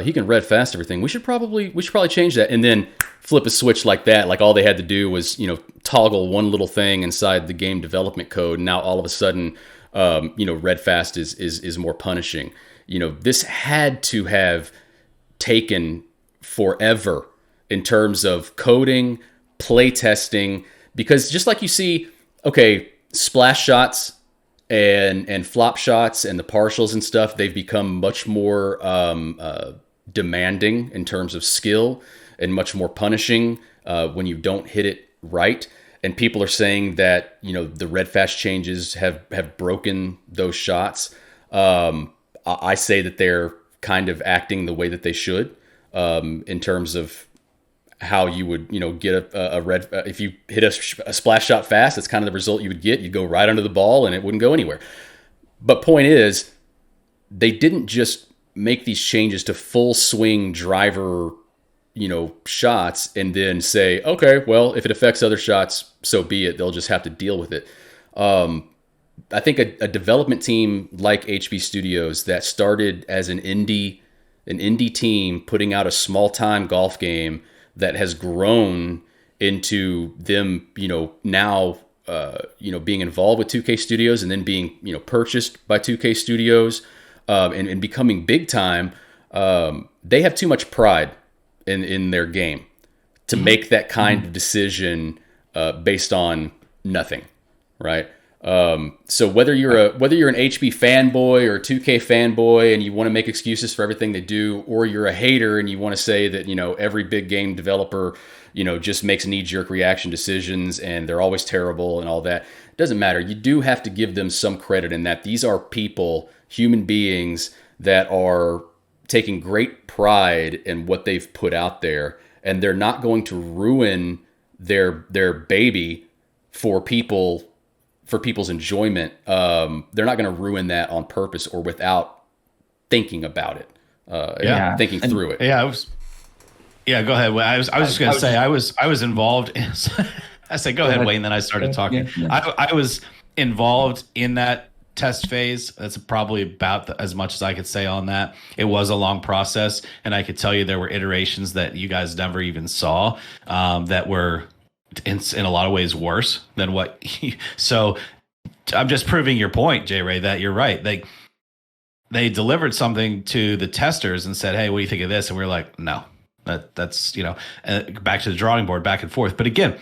he can red fast everything. We should probably change that. And then flip a switch like that. Like all they had to do was, toggle one little thing inside the game development code. And now all of a sudden, red fast is more punishing. This had to have taken forever in terms of coding, play testing, because just like you see, okay, splash shots and flop shots and the partials and stuff, they've become much more demanding in terms of skill and much more punishing when you don't hit it right. And people are saying that, the red fast changes have broken those shots. I say that they're kind of acting the way that they should in terms of how you would, get a red, if you hit a splash shot fast, that's kind of the result you would get. You'd go right under the ball and it wouldn't go anywhere. But point is, they didn't just make these changes to full swing driver, shots and then say, okay, well, if it affects other shots, so be it. They'll just have to deal with it. I think a development team like HB Studios that started as an indie team putting out a small time golf game that has grown into them, now, being involved with 2K Studios and then being, purchased by 2K Studios and becoming big time. They have too much pride in their game to make that kind of decision based on nothing, right? So whether you're an HB fanboy or a 2K fanboy and you want to make excuses for everything they do, or you're a hater and you want to say that, every big game developer, just makes knee-jerk reaction decisions and they're always terrible and all that, it doesn't matter. You do have to give them some credit in that these are people, human beings that are taking great pride in what they've put out there, and they're not going to ruin their baby for people's enjoyment. They're not going to ruin that on purpose or without thinking about it, thinking through it. Yeah, go ahead. I was just going to say I was involved. I say go ahead, Wayne. Then I started talking. Yeah. I was involved in that test phase. That's probably about as much as I could say on that. It was a long process, and I could tell you there were iterations that you guys never even saw that were in a lot of ways worse than what. So I'm just proving your point, Ray, that you're right. They delivered something to the testers and said, "Hey, what do you think of this?" And we were like, "No, that's back to the drawing board, back and forth." But again,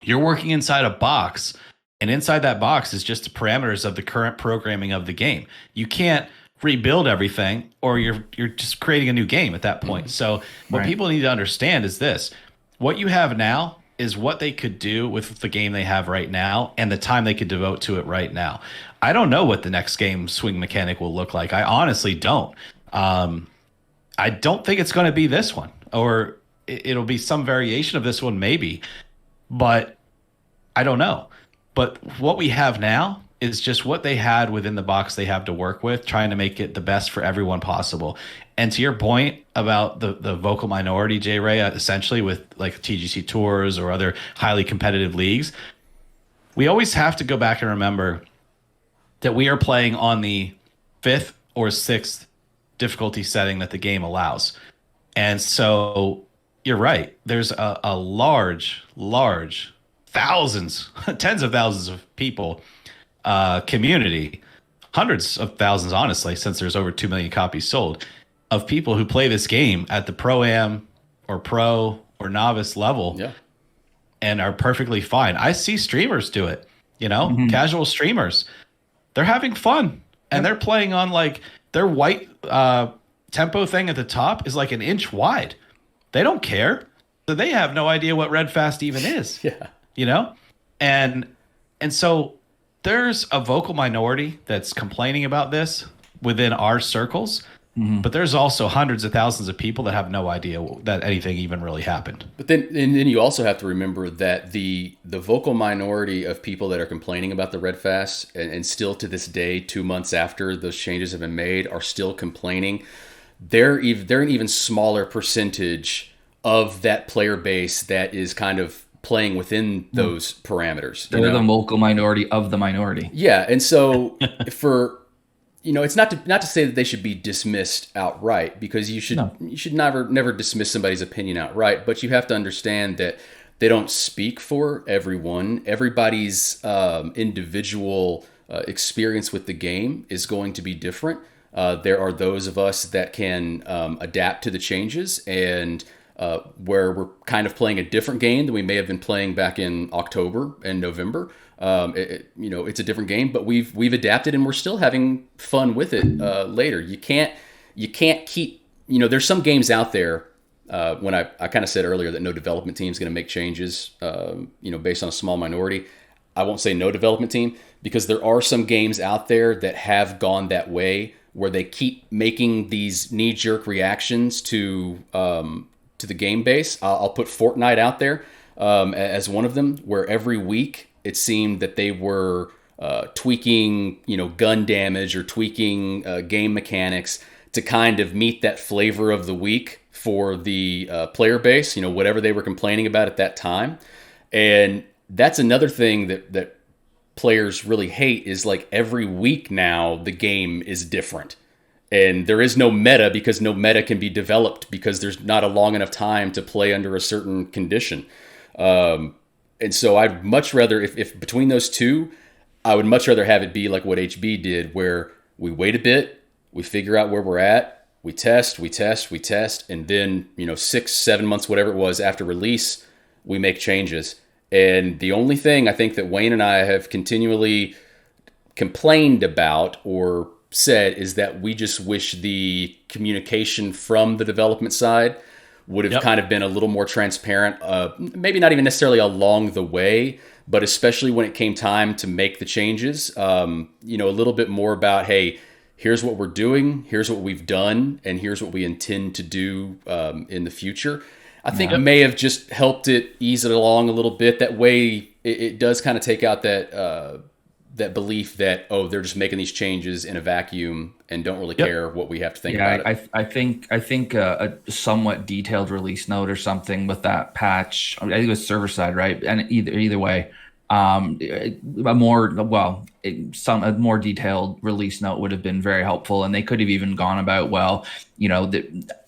you're working inside a box. And inside that box is just the parameters of the current programming of the game. You can't rebuild everything, or you're just creating a new game at that point. So what people need to understand is this. What you have now is what they could do with the game they have right now and the time they could devote to it right now. I don't know what the next game swing mechanic will look like. I honestly don't. I don't think it's going to be this one, or it'll be some variation of this one maybe, but I don't know. But what we have now is just what they had within the box they have to work with, trying to make it the best for everyone possible. And to your point about the vocal minority, Ray, essentially with like TGC Tours or other highly competitive leagues, we always have to go back and remember that we are playing on the 5th or 6th difficulty setting that the game allows. And so you're right. There's a large thousands, tens of thousands of people community hundreds of thousands, honestly, since there's over 2 million copies sold, of people who play this game at the pro-am or pro or novice level and are perfectly fine. I see streamers do it, casual streamers. They're having fun and they're playing on like their white tempo thing at the top is like an inch wide. They don't care. So they have no idea what Red Fast even is. And so there's a vocal minority that's complaining about this within our circles, but there's also hundreds of thousands of people that have no idea that anything even really happened. But then you also have to remember that the vocal minority of people that are complaining about the Red Fast and still to this day, 2 months after those changes have been made, are still complaining. They're an even smaller percentage of that player base that is kind of playing within those parameters. They're the vocal minority of the minority. Yeah, and so it's not to say that they should be dismissed outright, because you should never dismiss somebody's opinion outright, but you have to understand that they don't speak for everyone. Everybody's individual experience with the game is going to be different. There are those of us that can adapt to the changes, and where we're kind of playing a different game than we may have been playing back in October and November. It's a different game, but we've adapted and we're still having fun with it later. You can't keep, there's some games out there, when I kind of said earlier that no development team is going to make changes, based on a small minority. I won't say no development team, because there are some games out there that have gone that way, where they keep making these knee-jerk reactions to the game base. I'll put Fortnite out there as one of them, where every week it seemed that they were tweaking, gun damage or tweaking game mechanics to kind of meet that flavor of the week for the player base, whatever they were complaining about at that time. And that's another thing that players really hate, is like every week now the game is different. And there is no meta, because no meta can be developed because there's not a long enough time to play under a certain condition. And so I'd much rather, if between those two, I would much rather have it be like what HB did, where we wait a bit, we figure out where we're at, we test, and then, 6-7 months, whatever it was after release, we make changes. And the only thing I think that Wayne and I have continually complained about or said is that we just wish the communication from the development side would have kind of been a little more transparent, maybe not even necessarily along the way, but especially when it came time to make the changes, a little bit more about, hey, here's what we're doing, here's what we've done, and here's what we intend to do in the future. I think it may have just helped it ease it along a little bit. That way it does kind of take out that belief that, they're just making these changes in a vacuum and don't really care what we have to think about it. I think a somewhat detailed release note or something with that patch, I think it was server side, right? And either way, a more detailed release note would have been very helpful. And they could have even gone about,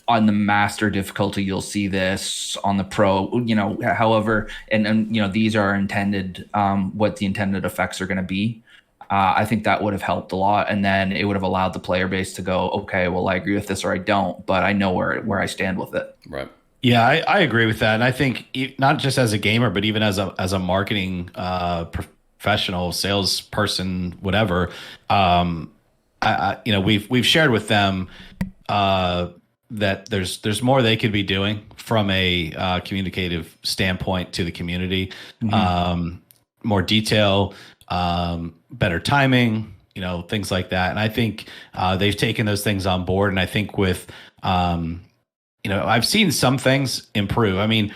on the master difficulty, you'll see this. On the pro, however, and these are intended, what the intended effects are going to be. I think that would have helped a lot, and then it would have allowed the player base to go, okay, well, I agree with this or I don't, but I know where I stand with it. Right. Yeah, I agree with that, and I think not just as a gamer, but even as a marketing professional, salesperson, whatever. We've shared with them that there's more they could be doing from a communicative standpoint to the community. More detail, better timing, things like that. And I think they've taken those things on board. And I think with, I've seen some things improve. I mean,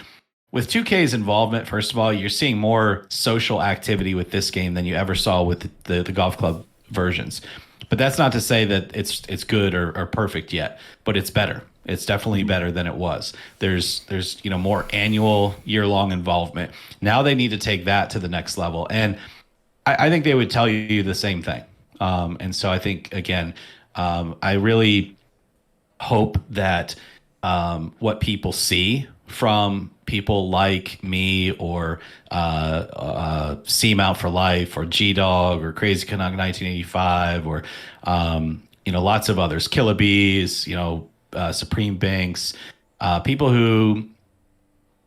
with 2K's involvement, first of all, you're seeing more social activity with this game than you ever saw with the golf club versions. But that's not to say that it's good or perfect yet, but it's better. It's definitely better than it was. There's more annual, year-long involvement. Now they need to take that to the next level. And I think they would tell you the same thing. And so I think, again, I really hope that what people see from people like me or Seamount for Life or G Dog or Crazy Canuck 1985 or lots of others, Killer Bees, Supreme Binks, people who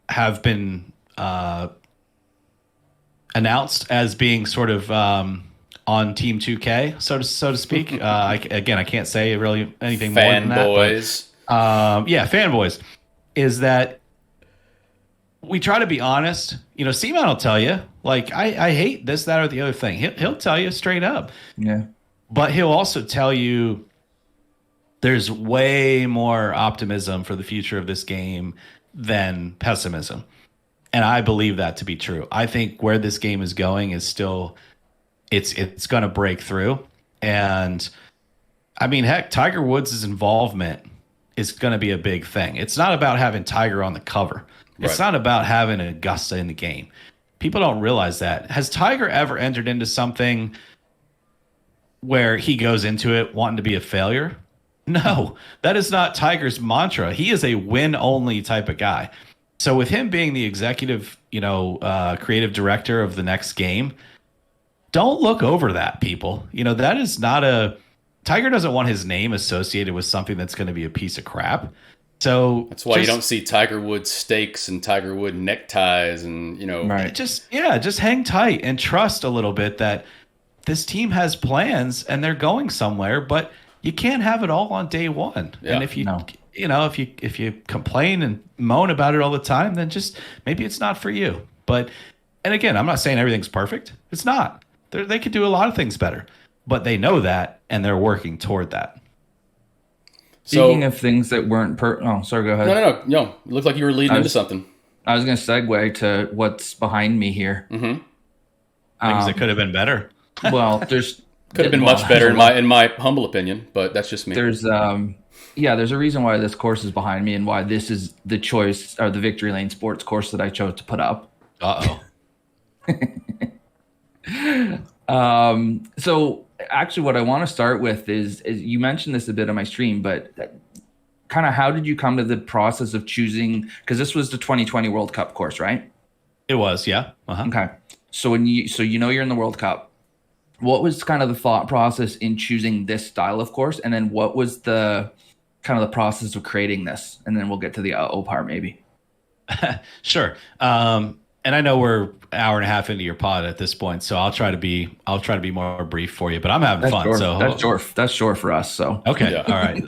have been announced as being sort of on Team 2K, so to speak. I can't say really anything more than that. Fanboys. Fanboys. Is that we try to be honest. Seaman will tell you, like, I hate this, that, or the other thing. He'll tell you straight up. Yeah. But he'll also tell you there's way more optimism for the future of this game than pessimism. And I believe that to be true. I think where this game is going is still, it's going to break through. And I mean, heck, Tiger Woods' involvement is going to be a big thing. It's not about having Tiger on the cover. It's not about having Augusta in the game. People don't realize that. Has Tiger ever entered into something where he goes into it wanting to be a failure? No, that is not Tiger's mantra. He is a win-only type of guy. So with him being the executive, creative director of the next game, don't look over that, people. That is not Tiger doesn't want his name associated with something that's going to be a piece of crap. So that's why you don't see Tiger Woods steaks and Tiger Wood neckties and, Right. Just hang tight and trust a little bit that this team has plans and they're going somewhere, but you can't have it all on day one. Yeah. And if if you complain and moan about it all the time, then just maybe it's not for you. But, and again, I'm not saying everything's perfect. It's not. They could do a lot of things better, but they know that and they're working toward that. Speaking of things that weren't oh, sorry, go ahead. No. It looked like you were leading into something. I was going to segue to what's behind me here. Mm-hmm. Things that could have been better. Well, there's could have been much better in my humble opinion, but that's just me. There's a reason why this course is behind me and why this is the choice or the VctryLnSprts course that I chose to put up. So actually what I want to start with is you mentioned this a bit on my stream, but kind of how did you come to the process of choosing, because this was the 2020 World Cup course, right? It was, yeah. Uh-huh. Okay. So when you're in the World Cup, what was kind of the thought process in choosing this style of course? And then what was the kind of the process of creating this? And then we'll get to the O part maybe. Sure. And I know we're an hour and a half into your pod at this point, so I'll try to be more brief for you. But I'm having fun. Short. So that's short for us. So okay, yeah. All right.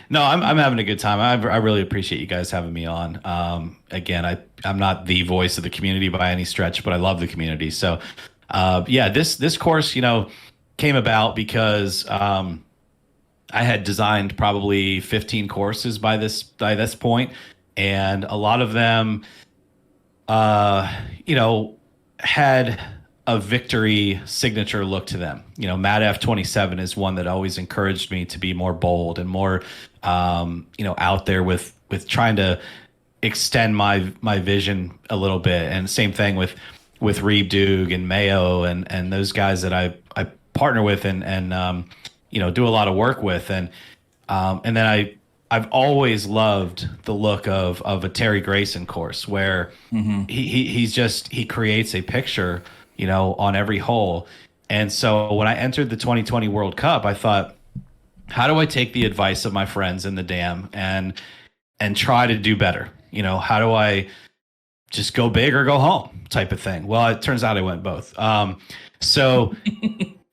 No, I'm having a good time. I really appreciate you guys having me on. Again, I'm not the voice of the community by any stretch, but I love the community. So this course, came about because I had designed probably 15 courses by this point, and a lot of them had a Vctry signature look to them. Mad F27 is one that always encouraged me to be more bold and more, out there with trying to extend my vision a little bit. And same thing with Reeb Doog and Mayo and those guys that I partner with and do a lot of work with. And then I've always loved the look of a Terry Grayson course where he creates a picture, on every hole. And so when I entered the 2020 World Cup, I thought, how do I take the advice of my friends in the dam and try to do better? How do I just go big or go home type of thing? Well, it turns out I went both. So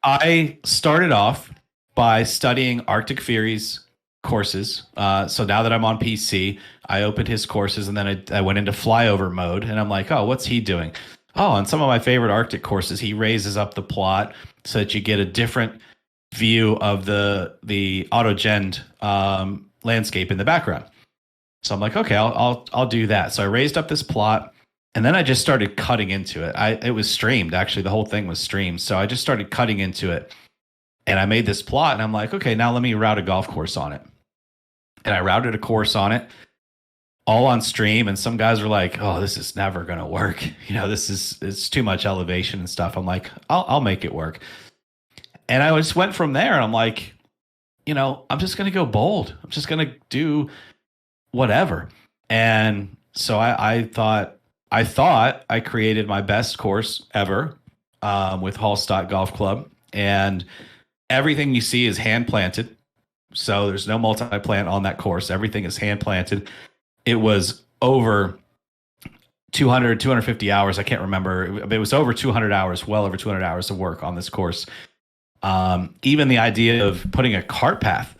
I started off by studying Arctic Fury's courses. So now that I'm on PC, I opened his courses and then I went into flyover mode and I'm like, oh, what's he doing? Oh, on some of my favorite Arctic courses, he raises up the plot so that you get a different view of the auto-genned landscape in the background. So I'm like, okay, I'll do that. So I raised up this plot and then I just started cutting into it. It was streamed, actually. The whole thing was streamed. So I just started cutting into it and I made this plot and I'm like, okay, now let me route a golf course on it. And I routed a course on it all on stream. And some guys were like, oh, this is never going to work. It's too much elevation and stuff. I'm like, I'll make it work. And I just went from there. And I'm like, I'm just going to go bold. I'm just going to do whatever. And So I thought I created my best course ever with Hallstatt Golf Club, and everything you see is hand planted. So there's no multi-plant on that course. Everything is hand planted. It was over 200, 250 hours. I can't remember. It was over 200 hours, well over 200 hours of work on this course. Even the idea of putting a cart path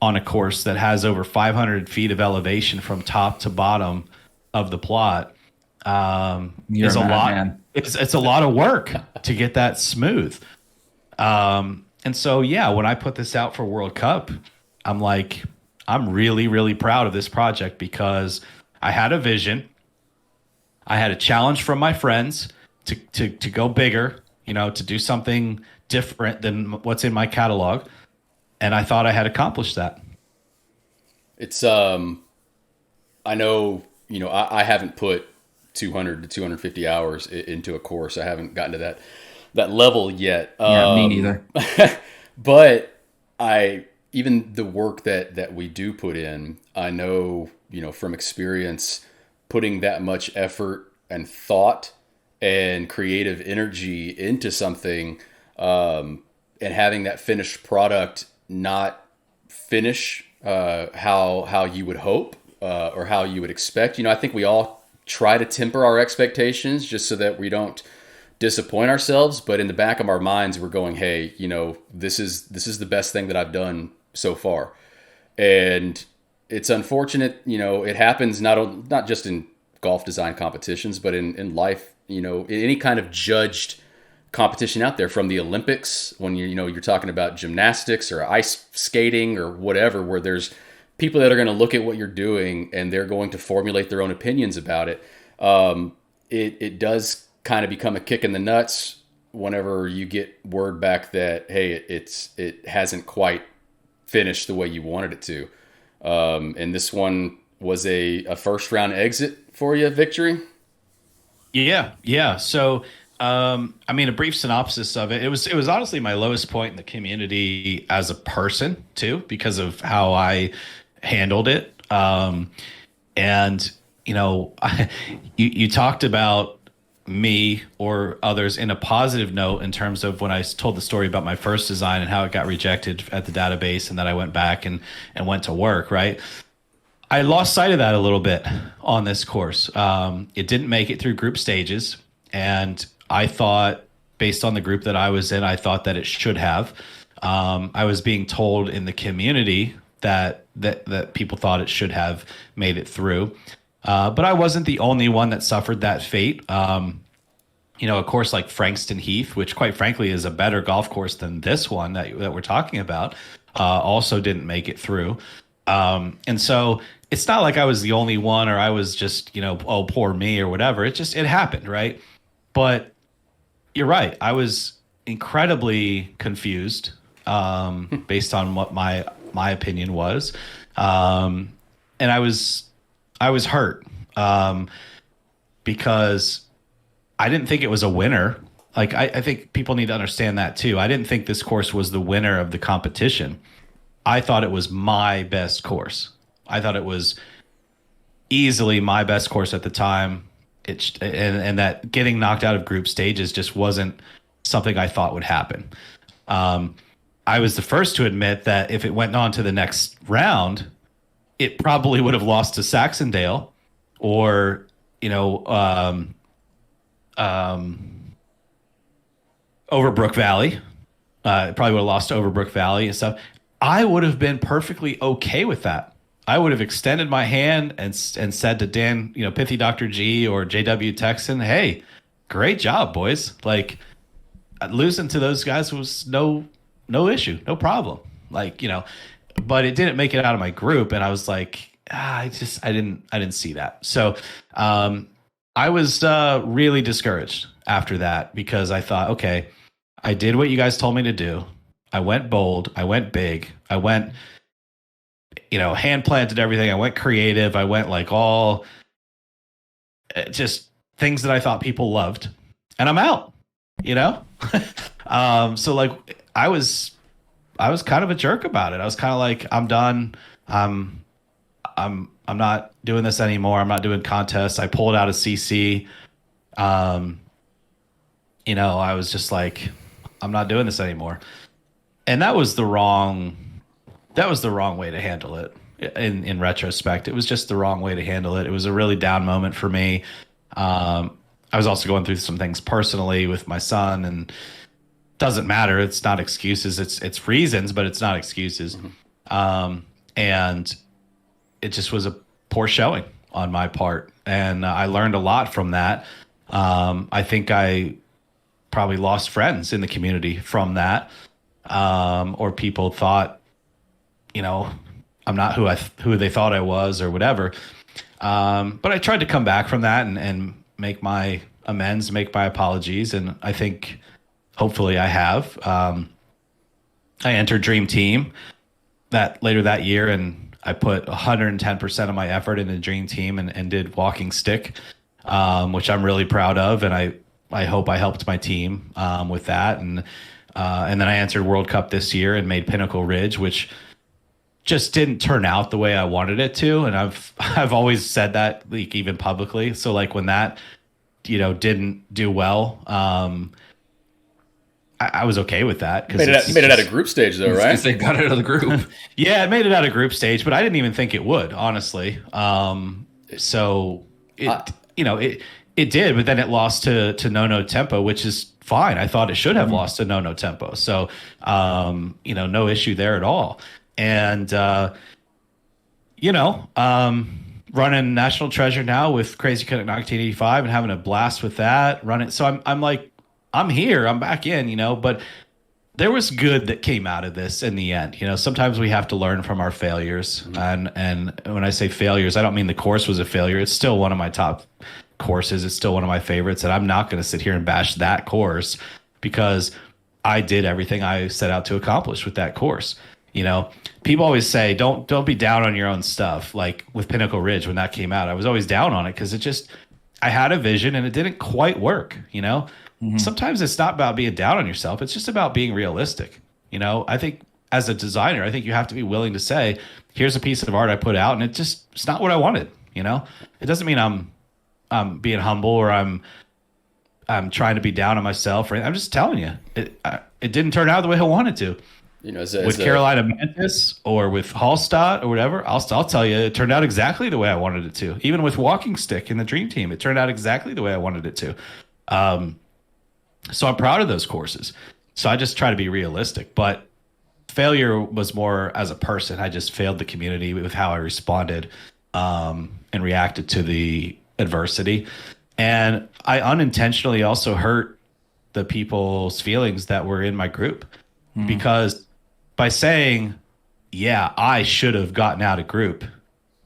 on a course that has over 500 feet of elevation from top to bottom of the plot is a lot. Man. It's a lot of work to get that smooth. And so, yeah, when I put this out for World Cup, I'm like, I'm really, really proud of this project because I had a vision. I had a challenge from my friends to go bigger, to do something different than what's in my catalog. And I thought I had accomplished that. It's, I know, I haven't put 200 to 250 hours into a course. I haven't gotten to that level yet. Yeah, me neither. But even the work that we do put in, I know, from experience, putting that much effort and thought and creative energy into something, and having that finished product not finish how you would hope or how you would expect. I think we all try to temper our expectations just so that we don't disappoint ourselves, but in the back of our minds we're going, hey, this is the best thing that I've done so far. And it's unfortunate, it happens not just in golf design competitions, but in life, any kind of judged competition out there, from the Olympics, when you're talking about gymnastics or ice skating or whatever, where there's people that are going to look at what you're doing and they're going to formulate their own opinions about it. It does kind of become a kick in the nuts whenever you get word back that, hey, it hasn't quite finished the way you wanted it to. And this one was a first round exit for you, Vctry? Yeah. So, a brief synopsis of it. It was honestly my lowest point in the community as a person too, because of how I handled it. You talked about me or others in a positive note in terms of when I told the story about my first design and how it got rejected at the database, and then I went back and went to work, right? I lost sight of that a little bit on this course. It didn't make it through group stages, and I thought, based on the group that I was in, I thought that it should have. I was being told in the community that people thought it should have made it through. But I wasn't the only one that suffered that fate. A course like Frankston Heath, which quite frankly is a better golf course than this one that we're talking about, also didn't make it through. And so it's not like I was the only one, or I was just, oh, poor me or whatever. It happened, right? But you're right. I was incredibly confused based on what my opinion was. And I was hurt because I didn't think it was a winner. Like, I think people need to understand that too. I didn't think this course was the winner of the competition. I thought it was my best course. I thought it was easily my best course at the time. And that getting knocked out of group stages just wasn't something I thought would happen. I was the first to admit that if it went on to the next round, it probably would have lost to Saxondale or, Overbrook Valley. It probably would have lost to Overbrook Valley and stuff. I would have been perfectly okay with that. I would have extended my hand and said to Dan, Pithy Dr. G or JW Texan, hey, great job, boys. Like, losing to those guys was no issue, no problem. But it didn't make it out of my group, and I was like, I didn't see that. So I was really discouraged after that, because I thought, okay, I did what you guys told me to do. I went bold. I went big. I went, hand planted everything. I went creative. I went all just things that I thought people loved, and I'm out. So I was kind of a jerk about it. I was kind of like, I'm done. I'm not doing this anymore. I'm not doing contests. I pulled out of CC. You know, I was just like, I'm not doing this anymore. And that was the wrong way to handle it. In retrospect, it was just the wrong way to handle it. It was a really down moment for me. I was also going through some things personally with my son, and doesn't matter. It's not excuses. It's reasons, but it's not excuses. And it just was a poor showing on my part, and I learned a lot from that. I think I probably lost friends in the community from that, or people thought, you know, I'm not who they thought I was or whatever. But I tried to come back from that and make my amends, make my apologies, and I think hopefully I have. I entered Dream Team later that year, and I put 110% of my effort into Dream Team and did Walking Stick, which I'm really proud of, and I hope I helped my team with that. And then I entered World Cup this year and made Pinnacle Ridge, which just didn't turn out the way I wanted it to. And I've always said that, like, even publicly. So like when that, didn't do well, I was okay with that. Made it out of group stage though, right? They got it out of the group. Yeah, it made it out of group stage, but I didn't even think it would, honestly. So it did, but then it lost to No Tempo, which is fine. I thought it should have lost to No Tempo. So, no issue there at all. And, running National Treasure now with Crazy Canuck 1985 and having a blast with that. So I'm like, I'm here, I'm back in, but there was good that came out of this in the end. Sometimes we have to learn from our failures. And when I say failures, I don't mean the course was a failure. It's still one of my top courses. It's still one of my favorites. And I'm not going to sit here and bash that course because I did everything I set out to accomplish with that course. People always say, don't be down on your own stuff. Like with Pinnacle Ridge, when that came out, I was always down on it because I had a vision and it didn't quite work. Sometimes it's not about being down on yourself. It's just about being realistic. I think as a designer, I think you have to be willing to say, here's a piece of art I put out and it's not what I wanted. It doesn't mean I'm being humble or I'm trying to be down on myself. I'm just telling you, it didn't turn out the way I wanted to. With Carolina Mantis or with Hallstatt or whatever, I'll tell you, it turned out exactly the way I wanted it to. Even with Walking Stick in the Dream Team, it turned out exactly the way I wanted it to. So I'm proud of those courses. So I just try to be realistic. But failure was more as a person. I just failed the community with how I responded and reacted to the adversity. And I unintentionally also hurt the people's feelings that were in my group. Because by saying, yeah, I should have gotten out of group.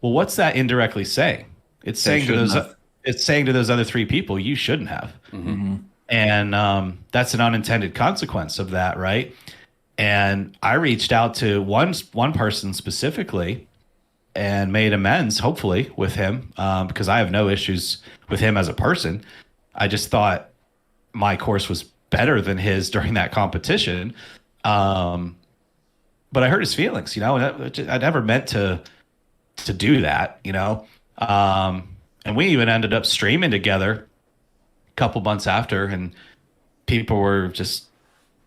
Well, what's that indirectly saying? It's saying to those other three people, you shouldn't have. And that's an unintended consequence of that, right? And I reached out to one person specifically and made amends, hopefully, with him, because I have no issues with him as a person. I just thought my course was better than his during that competition. But I hurt his feelings, I never meant to do that, and we even ended up streaming together a couple months after, and people were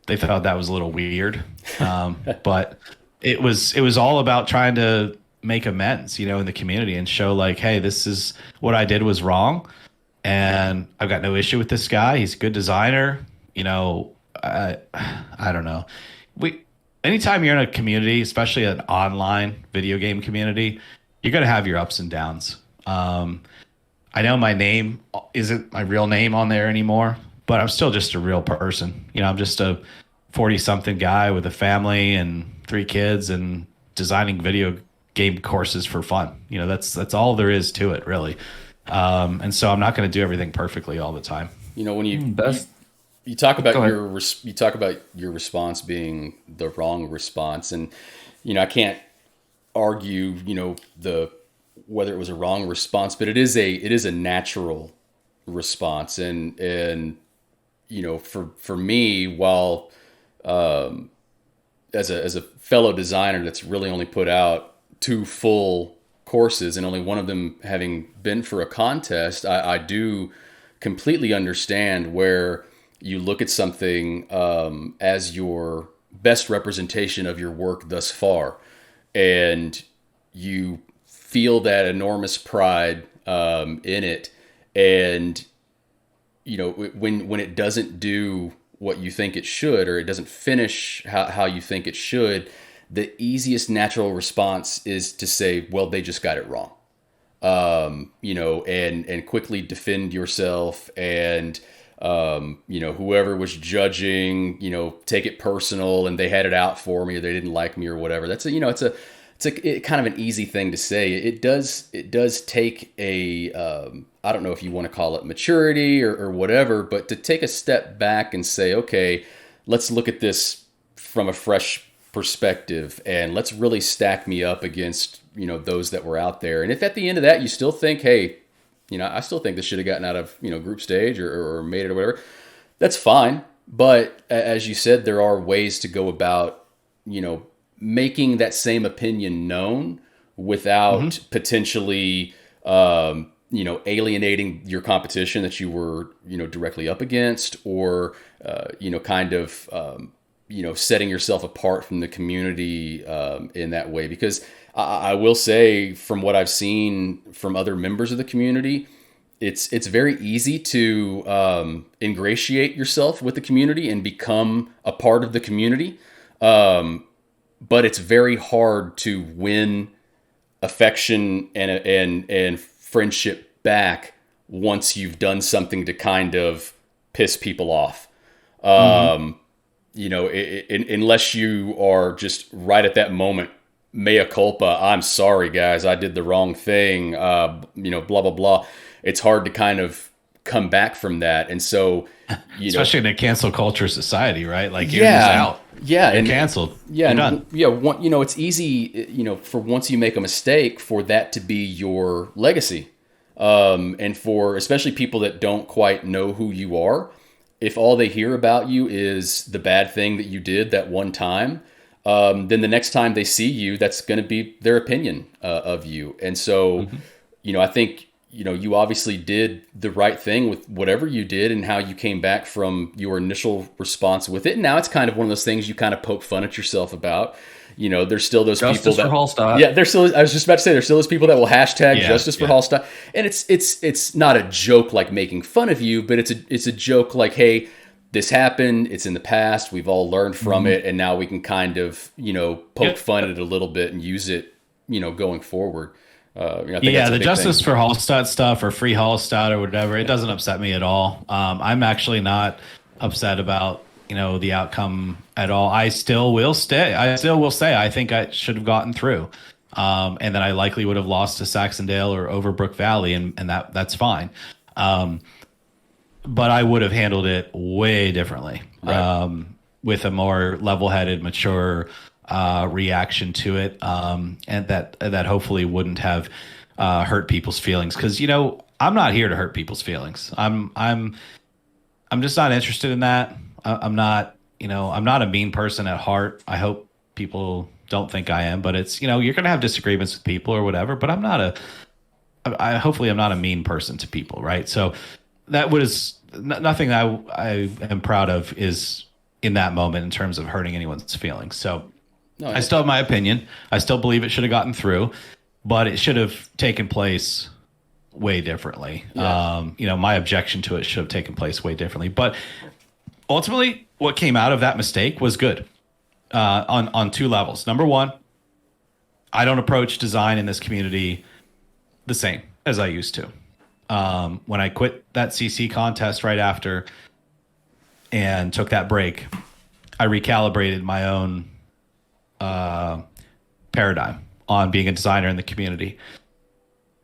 they thought that was a little weird. But it was all about trying to make amends, in the community and show like, hey, this is what I did was wrong. And I've got no issue with this guy. He's a good designer. I don't know. Anytime you're in a community, especially an online video game community, you're going to have your ups and downs. I know my name isn't my real name on there anymore, but I'm still just a real person. I'm just a 40-something guy with a family and 3 kids and designing video game courses for fun. That's all there is to it, really. And so I'm not going to do everything perfectly all the time. When you talk about your response being the wrong response, and I can't argue whether it was a wrong response, but it is a natural response, and for me, while as a fellow designer that's really only put out 2 full courses and only one of them having been for a contest, I do completely understand where you look at something as your best representation of your work thus far, and you feel that enormous pride in it, and when it doesn't do what you think it should, or it doesn't finish how you think it should, the easiest natural response is to say, well, they just got it wrong. And quickly defend yourself, and whoever was judging, take it personal, and they had it out for me, or they didn't like me, or whatever. That's it's kind of an easy thing to say. It does take a I don't know if you want to call it maturity or whatever, but to take a step back and say, okay, let's look at this from a fresh perspective, and let's really stack me up against those that were out there. And if at the end of that you still think, hey, I still think this should have gotten out of group stage or made it or whatever, that's fine. But as you said, there are ways to go about making that same opinion known without potentially alienating your competition that you were directly up against, or setting yourself apart from the community in that way. Because I will say, from what I've seen from other members of the community, it's very easy to ingratiate yourself with the community and become a part of the community. But it's very hard to win affection and friendship back once you've done something to kind of piss people off. Unless you are just right at that moment, mea culpa, I'm sorry guys, I did the wrong thing, blah, blah, blah. It's hard to kind of come back from that. And so, especially in a cancel culture society, right? Like you're just out. Yeah. You're canceled. Yeah. You're done. Yeah. It's easy, for once you make a mistake, for that to be your legacy. And for especially people that don't quite know who you are, if all they hear about you is the bad thing that you did that one time, then the next time they see you, that's going to be their opinion of you. And so, I think, you obviously did the right thing with whatever you did and how you came back from your initial response with it. And now it's kind of one of those things you kind of poke fun at yourself about. There's still those justice people that, for Hallstatt. Yeah, I was just about to say, there's still those people that will hashtag justice for Hallstatt. And it's not a joke like making fun of you, but it's a joke like, hey, this happened, it's in the past, we've all learned from it, and now we can kind of, poke fun at it a little bit and use it, going forward. I think the justice for Hallstatt stuff, or free Hallstatt or whatever, it doesn't upset me at all. I'm actually not upset about the outcome at all. I still will say I think I should have gotten through, and then I likely would have lost to Saxondale or Overbrook Valley, and that's fine. But I would have handled it way differently, right. With a more level-headed, mature reaction to it, and that hopefully wouldn't have hurt people's feelings. Because I'm not here to hurt people's feelings. I'm just not interested in that. I'm not a mean person at heart. I hope people don't think I am, but it's you're gonna have disagreements with people or whatever. But hopefully I'm not a mean person to people, right? So that was nothing I am proud of is in that moment in terms of hurting anyone's feelings. So. No, I still have my opinion. I still believe it should have gotten through, but it should have taken place way differently. Yeah. My objection to it should have taken place way differently. But ultimately, what came out of that mistake was good on two levels. Number one, I don't approach design in this community the same as I used to. When I quit that CC contest right after and took that break, I recalibrated my own paradigm on being a designer in the community.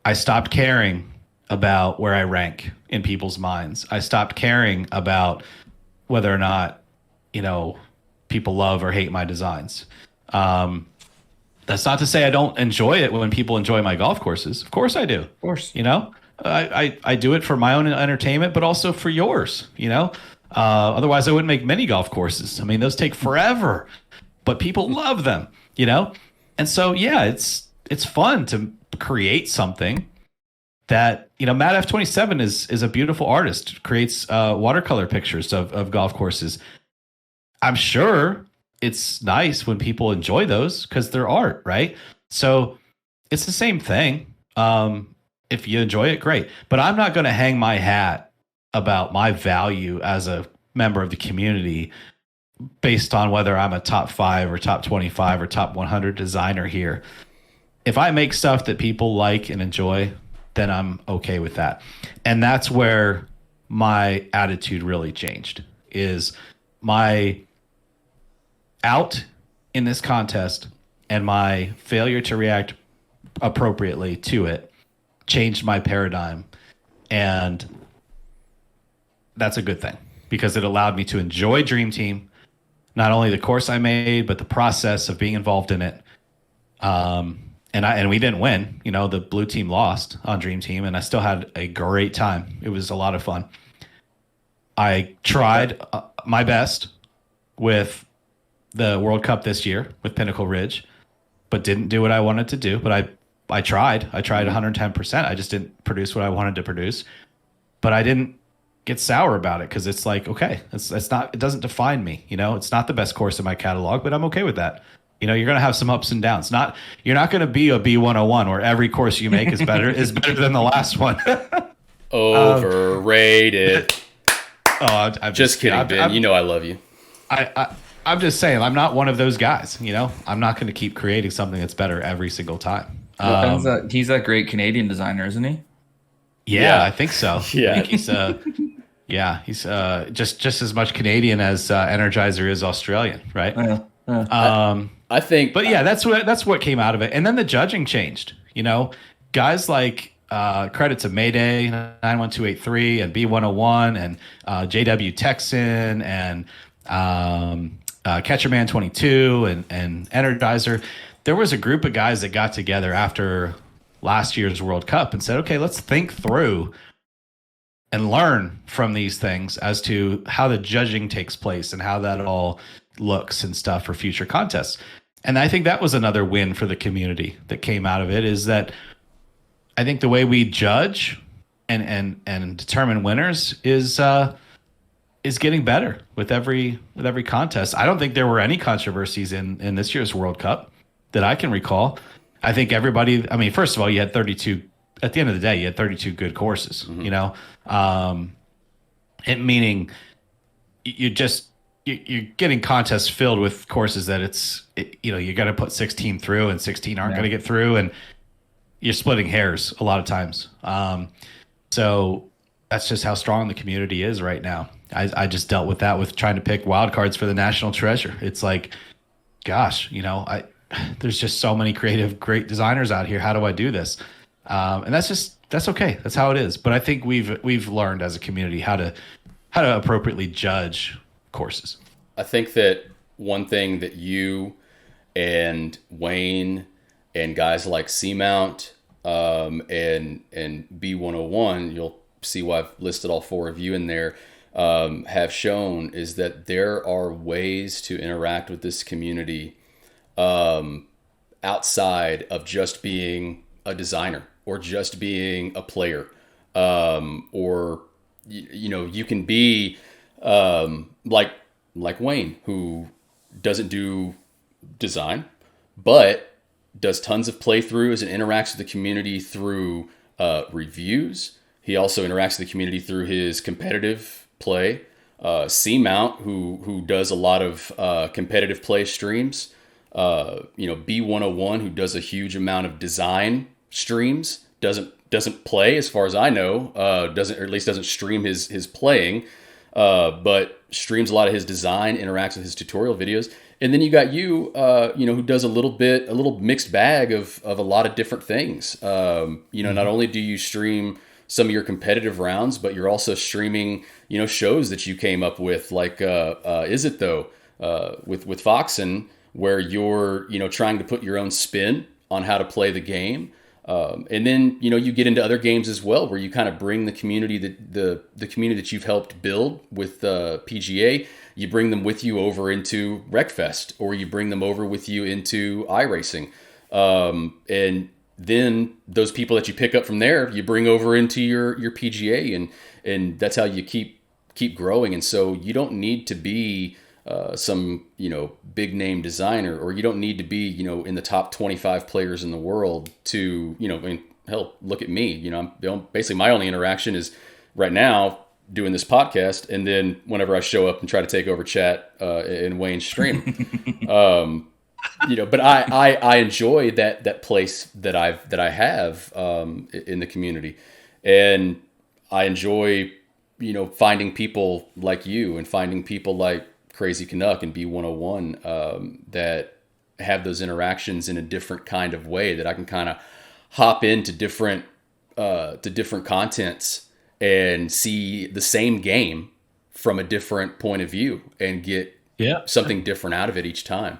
I stopped caring about where I rank in people's minds. I stopped caring about whether or not, people love or hate my designs. That's not to say I don't enjoy it when people enjoy my golf courses. Of course I do. Of course. I do it for my own entertainment, but also for yours, otherwise I wouldn't make many golf courses. I mean, those take forever. But people love them, And so, yeah, it's fun create something that, Matt F27 is a beautiful artist, creates watercolor pictures of golf courses. I'm sure it's nice when people enjoy those because they're art, right? So it's the same thing. If you enjoy it, great. But I'm not going to hang my hat about my value as a member of the community based on whether I'm a top 5 or top 25 or top 100 designer here. If I make stuff that people like and enjoy, then I'm okay with that. And that's where my attitude really changed, is my out in this contest and my failure to react appropriately to it changed my paradigm. And that's a good thing because it allowed me to enjoy Dream Team, not only the course I made, but the process of being involved in it. And we didn't win. The blue team lost on Dream Team, and I still had a great time. It was a lot of fun. I tried my best with the World Cup this year with Pinnacle Ridge, but didn't do what I wanted to do. But I tried. I tried 110%. I just didn't produce what I wanted to produce. But I didn't get sour about it because it's like, okay, it's not. It doesn't define me. It's not the best course in my catalog, but I'm okay with that. You're going to have some ups and downs. You're not going to be a B101 where every course you make is better than the last one. Overrated. I'm just kidding, Ben. I love you. I'm just saying, I'm not one of those guys. I'm not going to kekeep creating something that's better every single time. He's that great Canadian designer, isn't he? Yeah, I think so. Yeah. I think he's just as much Canadian as Energizer is Australian, right? I think, but yeah, that's what came out of it. And then the judging changed. Guys like credit to Mayday 91283 and B101 and JW Texan and Catcherman 22 and Energizer. There was a group of guys that got together after last year's World Cup and said, okay, let's think through and learn from these things as to how the judging takes place and how that all looks and stuff for future contests. And I think that was another win for the community that came out of it, is that I think the way we judge and determine winners is getting better with every contest. I don't think there were any controversies in this year's World Cup that I can recall. I think everybody, first of all, you had 32 at the end of the day, you had 32 good courses, meaning you're getting contests filled with courses that you're going to put 16 through and 16 aren't going to get through, and you're splitting hairs a lot of times. So that's just how strong the community is right now. I just dealt with that with trying to pick wild cards for the national treasure. It's like, gosh, there's just so many creative, great designers out here. How do I do this? And that's okay. That's how it is. But I think we've learned as a community how to appropriately judge courses. I think that one thing that you and Wayne and guys like Seamount and B101, you'll see why I've listed all 4 of you in there, have shown is that there are ways to interact with this community outside of just being a designer or just being a player, or you can be like Wayne, who doesn't do design but does tons of playthroughs and interacts with the community through reviews. He also interacts with the community through his competitive play. Seamount, who does a lot of competitive play streams. B101, who does a huge amount of design streams, doesn't play as far as I know, doesn't stream his playing, but streams a lot of his design, interacts with his tutorial videos. And then you got you, who does a little mixed bag of a lot of different things. Not only do you stream some of your competitive rounds, but you're also streaming, shows that you came up with, like Is It Though, with Foxen, where you're, trying to put your own spin on how to play the game. And then, you get into other games as well, where you kind of bring the community the community that you've helped build with PGA, you bring them with you over into Wreckfest, or you bring them over with you into iRacing. And then those people that you pick up from there, you bring over into your PGA, and that's how you keep growing. And so you don't need to be some big name designer, or you don't need to be in the top 25 players in the world to I mean, hell, look at me. I'm basically, my only interaction is right now doing this podcast, and then whenever I show up and try to take over chat in Wayne's stream. But I enjoy that place that I have in the community, and I enjoy finding people like you and finding people like Crazy Canuck and B101 that have those interactions in a different kind of way, that I can kind of hop into different contents and see the same game from a different point of view and get something different out of it each time.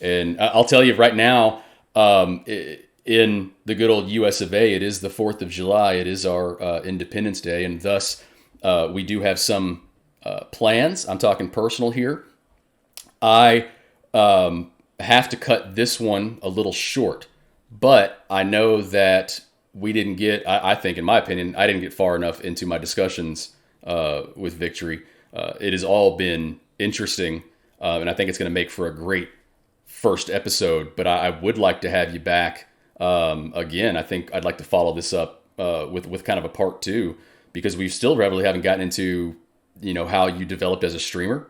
And I'll tell you right now, in the good old US of A, it is the 4th of July. It is our Independence Day. And thus, we do have some plans. I'm talking personal here. I have to cut this one a little short. But I know that we didn't get, I think, in my opinion, I didn't get far enough into my discussions with Vctry. It has all been interesting. And I think it's going to make for a great first episode, but I would like to have you back again. I think I'd like to follow this up with kind of a part 2, because we still really haven't gotten into how you developed as a streamer,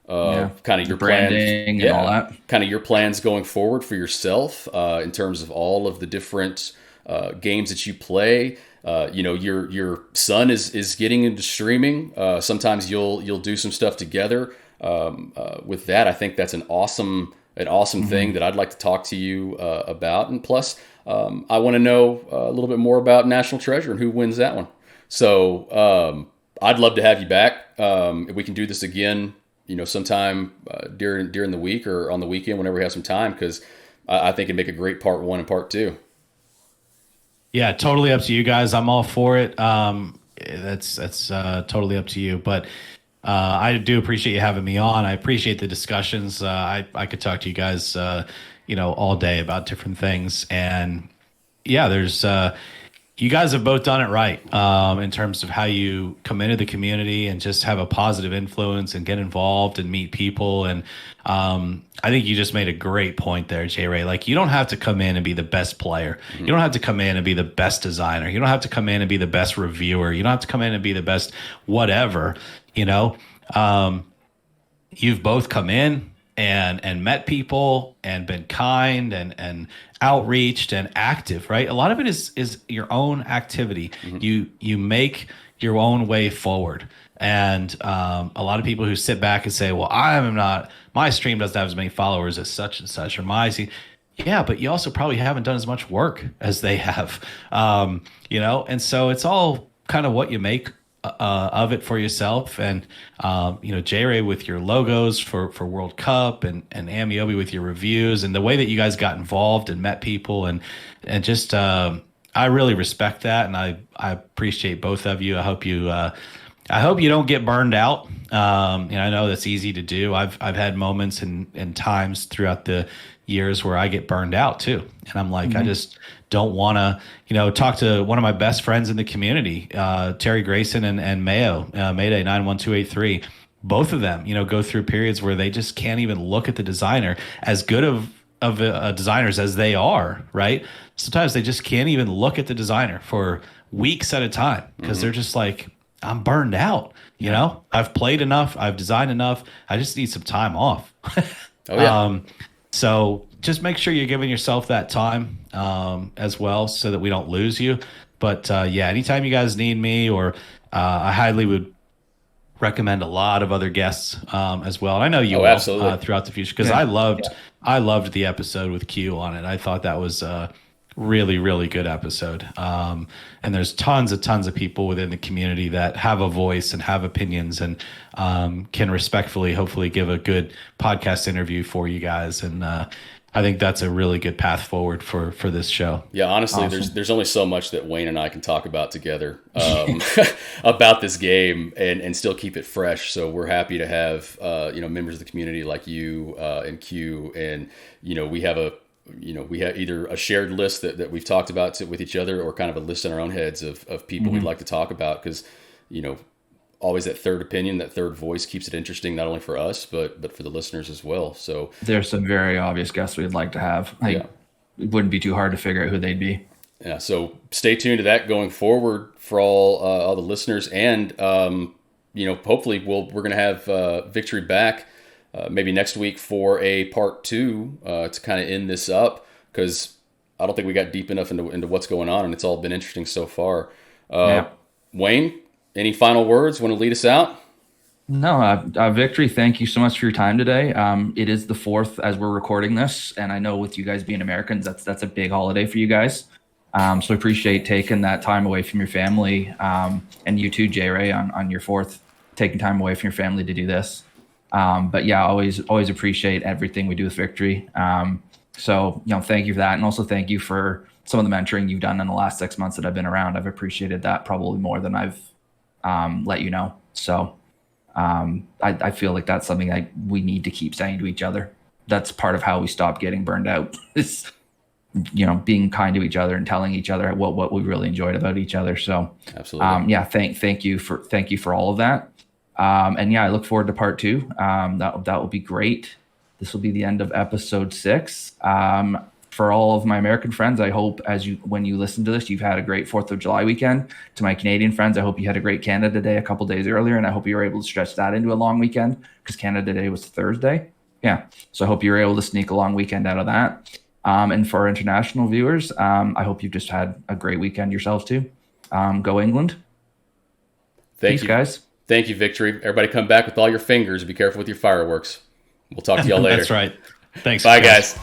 kind of your branding plans, and all that, kind of your plans going forward for yourself in terms of all of the different games that you play. Your son is getting into streaming. Sometimes you'll do some stuff together with that. I think that's an awesome thing that I'd like to talk to you about. And plus, I want to know a little bit more about National Treasure and who wins that one. So I'd love to have you back. If we can do this again, sometime during the week or on the weekend, whenever we have some time, because I think it'd make a great part 1 and part 2. Yeah, totally up to you guys. I'm all for it. That's totally up to you. But I do appreciate you having me on. I appreciate the discussions. I could talk to you guys, all day about different things. And yeah, there's you guys have both done it right in terms of how you come into the community and just have a positive influence and get involved and meet people. And I think you just made a great point there, JayRay. Like, you don't have to come in and be the best player. You don't have to come in and be the best designer. You don't have to come in and be the best reviewer. You don't have to come in and be the best whatever. You've both come in and met people and been kind and outreached and active, right? A lot of it is your own activity. You make your own way forward. And a lot of people who sit back and say, well, my stream doesn't have as many followers as such and such, or yeah, but you also probably haven't done as much work as they have, and so it's all kind of what you make of it for yourself. And JayRay with your logos for World Cup, and Ameobi with your reviews, and the way that you guys got involved and met people, and just I really respect that, and I appreciate both of you. I hope you don't get burned out. I know that's easy to do. I've had moments and times throughout the years where I get burned out too, and I'm like, I just don't want to, talk to one of my best friends in the community, Terry Grayson and Mayo, Mayday 91283. Both of them, go through periods where they just can't even look at the designer, as good of designers as they are, right? Sometimes they just can't even look at the designer for weeks at a time, because they're just like, I'm burned out. I've played enough, I've designed enough. I just need some time off. So just make sure you're giving yourself that time as well, so that we don't lose you. But anytime you guys need me, or I highly would recommend a lot of other guests as well. And I know you will throughout the future, because I loved the episode with Q on it. I thought that was really, really good episode. And there's tons of people within the community that have a voice and have opinions, and can respectfully, hopefully, give a good podcast interview for you guys. And I think that's a really good path forward for this show. Yeah, honestly, awesome. There's only so much that Wayne and I can talk about together about this game and still keep it fresh. So we're happy to have members of the community like you and Q, and we have we have either a shared list that we've talked about with each other, or kind of a list in our own heads of people we'd like to talk about. Because, always that third opinion, that third voice keeps it interesting, not only for us, but for the listeners as well. So there's some very obvious guests we'd like to have. It wouldn't be too hard to figure out who they'd be. Yeah. So stay tuned to that going forward for all the listeners. And, hopefully we're going to have Vctry back maybe next week for a part 2 to kind of end this up, because I don't think we got deep enough into what's going on, and it's all been interesting so far. Wayne, any final words? Want to lead us out? No, Vctry, thank you so much for your time today. It is the 4th as we're recording this, and I know with you guys being Americans, that's a big holiday for you guys. So I appreciate taking that time away from your family, and you too, JayRay, on your 4th, taking time away from your family to do this. But yeah, always appreciate everything we do with Vctry. So, thank you for that. And also thank you for some of the mentoring you've done in the last 6 months that I've been around. I've appreciated that probably more than I've let you know. So I feel like that's something that we need to keep saying to each other. That's part of how we stop getting burned out, is, being kind to each other and telling each other what we really enjoyed about each other. So absolutely. Thank you for all of that. And I look forward to part 2. That will be great. This will be the end of episode 6. For all of my American friends, I hope when you listen to this, you've had a great 4th of July weekend. To my Canadian friends, I hope you had a great Canada Day a couple days earlier, and I hope you were able to stretch that into a long weekend, because Canada Day was Thursday. Yeah. So I hope you're able to sneak a long weekend out of that. And for our international viewers, I hope you've just had a great weekend yourselves too. Go England. Thank you, guys. Thank you, Vctry. Everybody come back with all your fingers. Be careful with your fireworks. We'll talk to y'all later. That's right. Thanks. Bye, guys.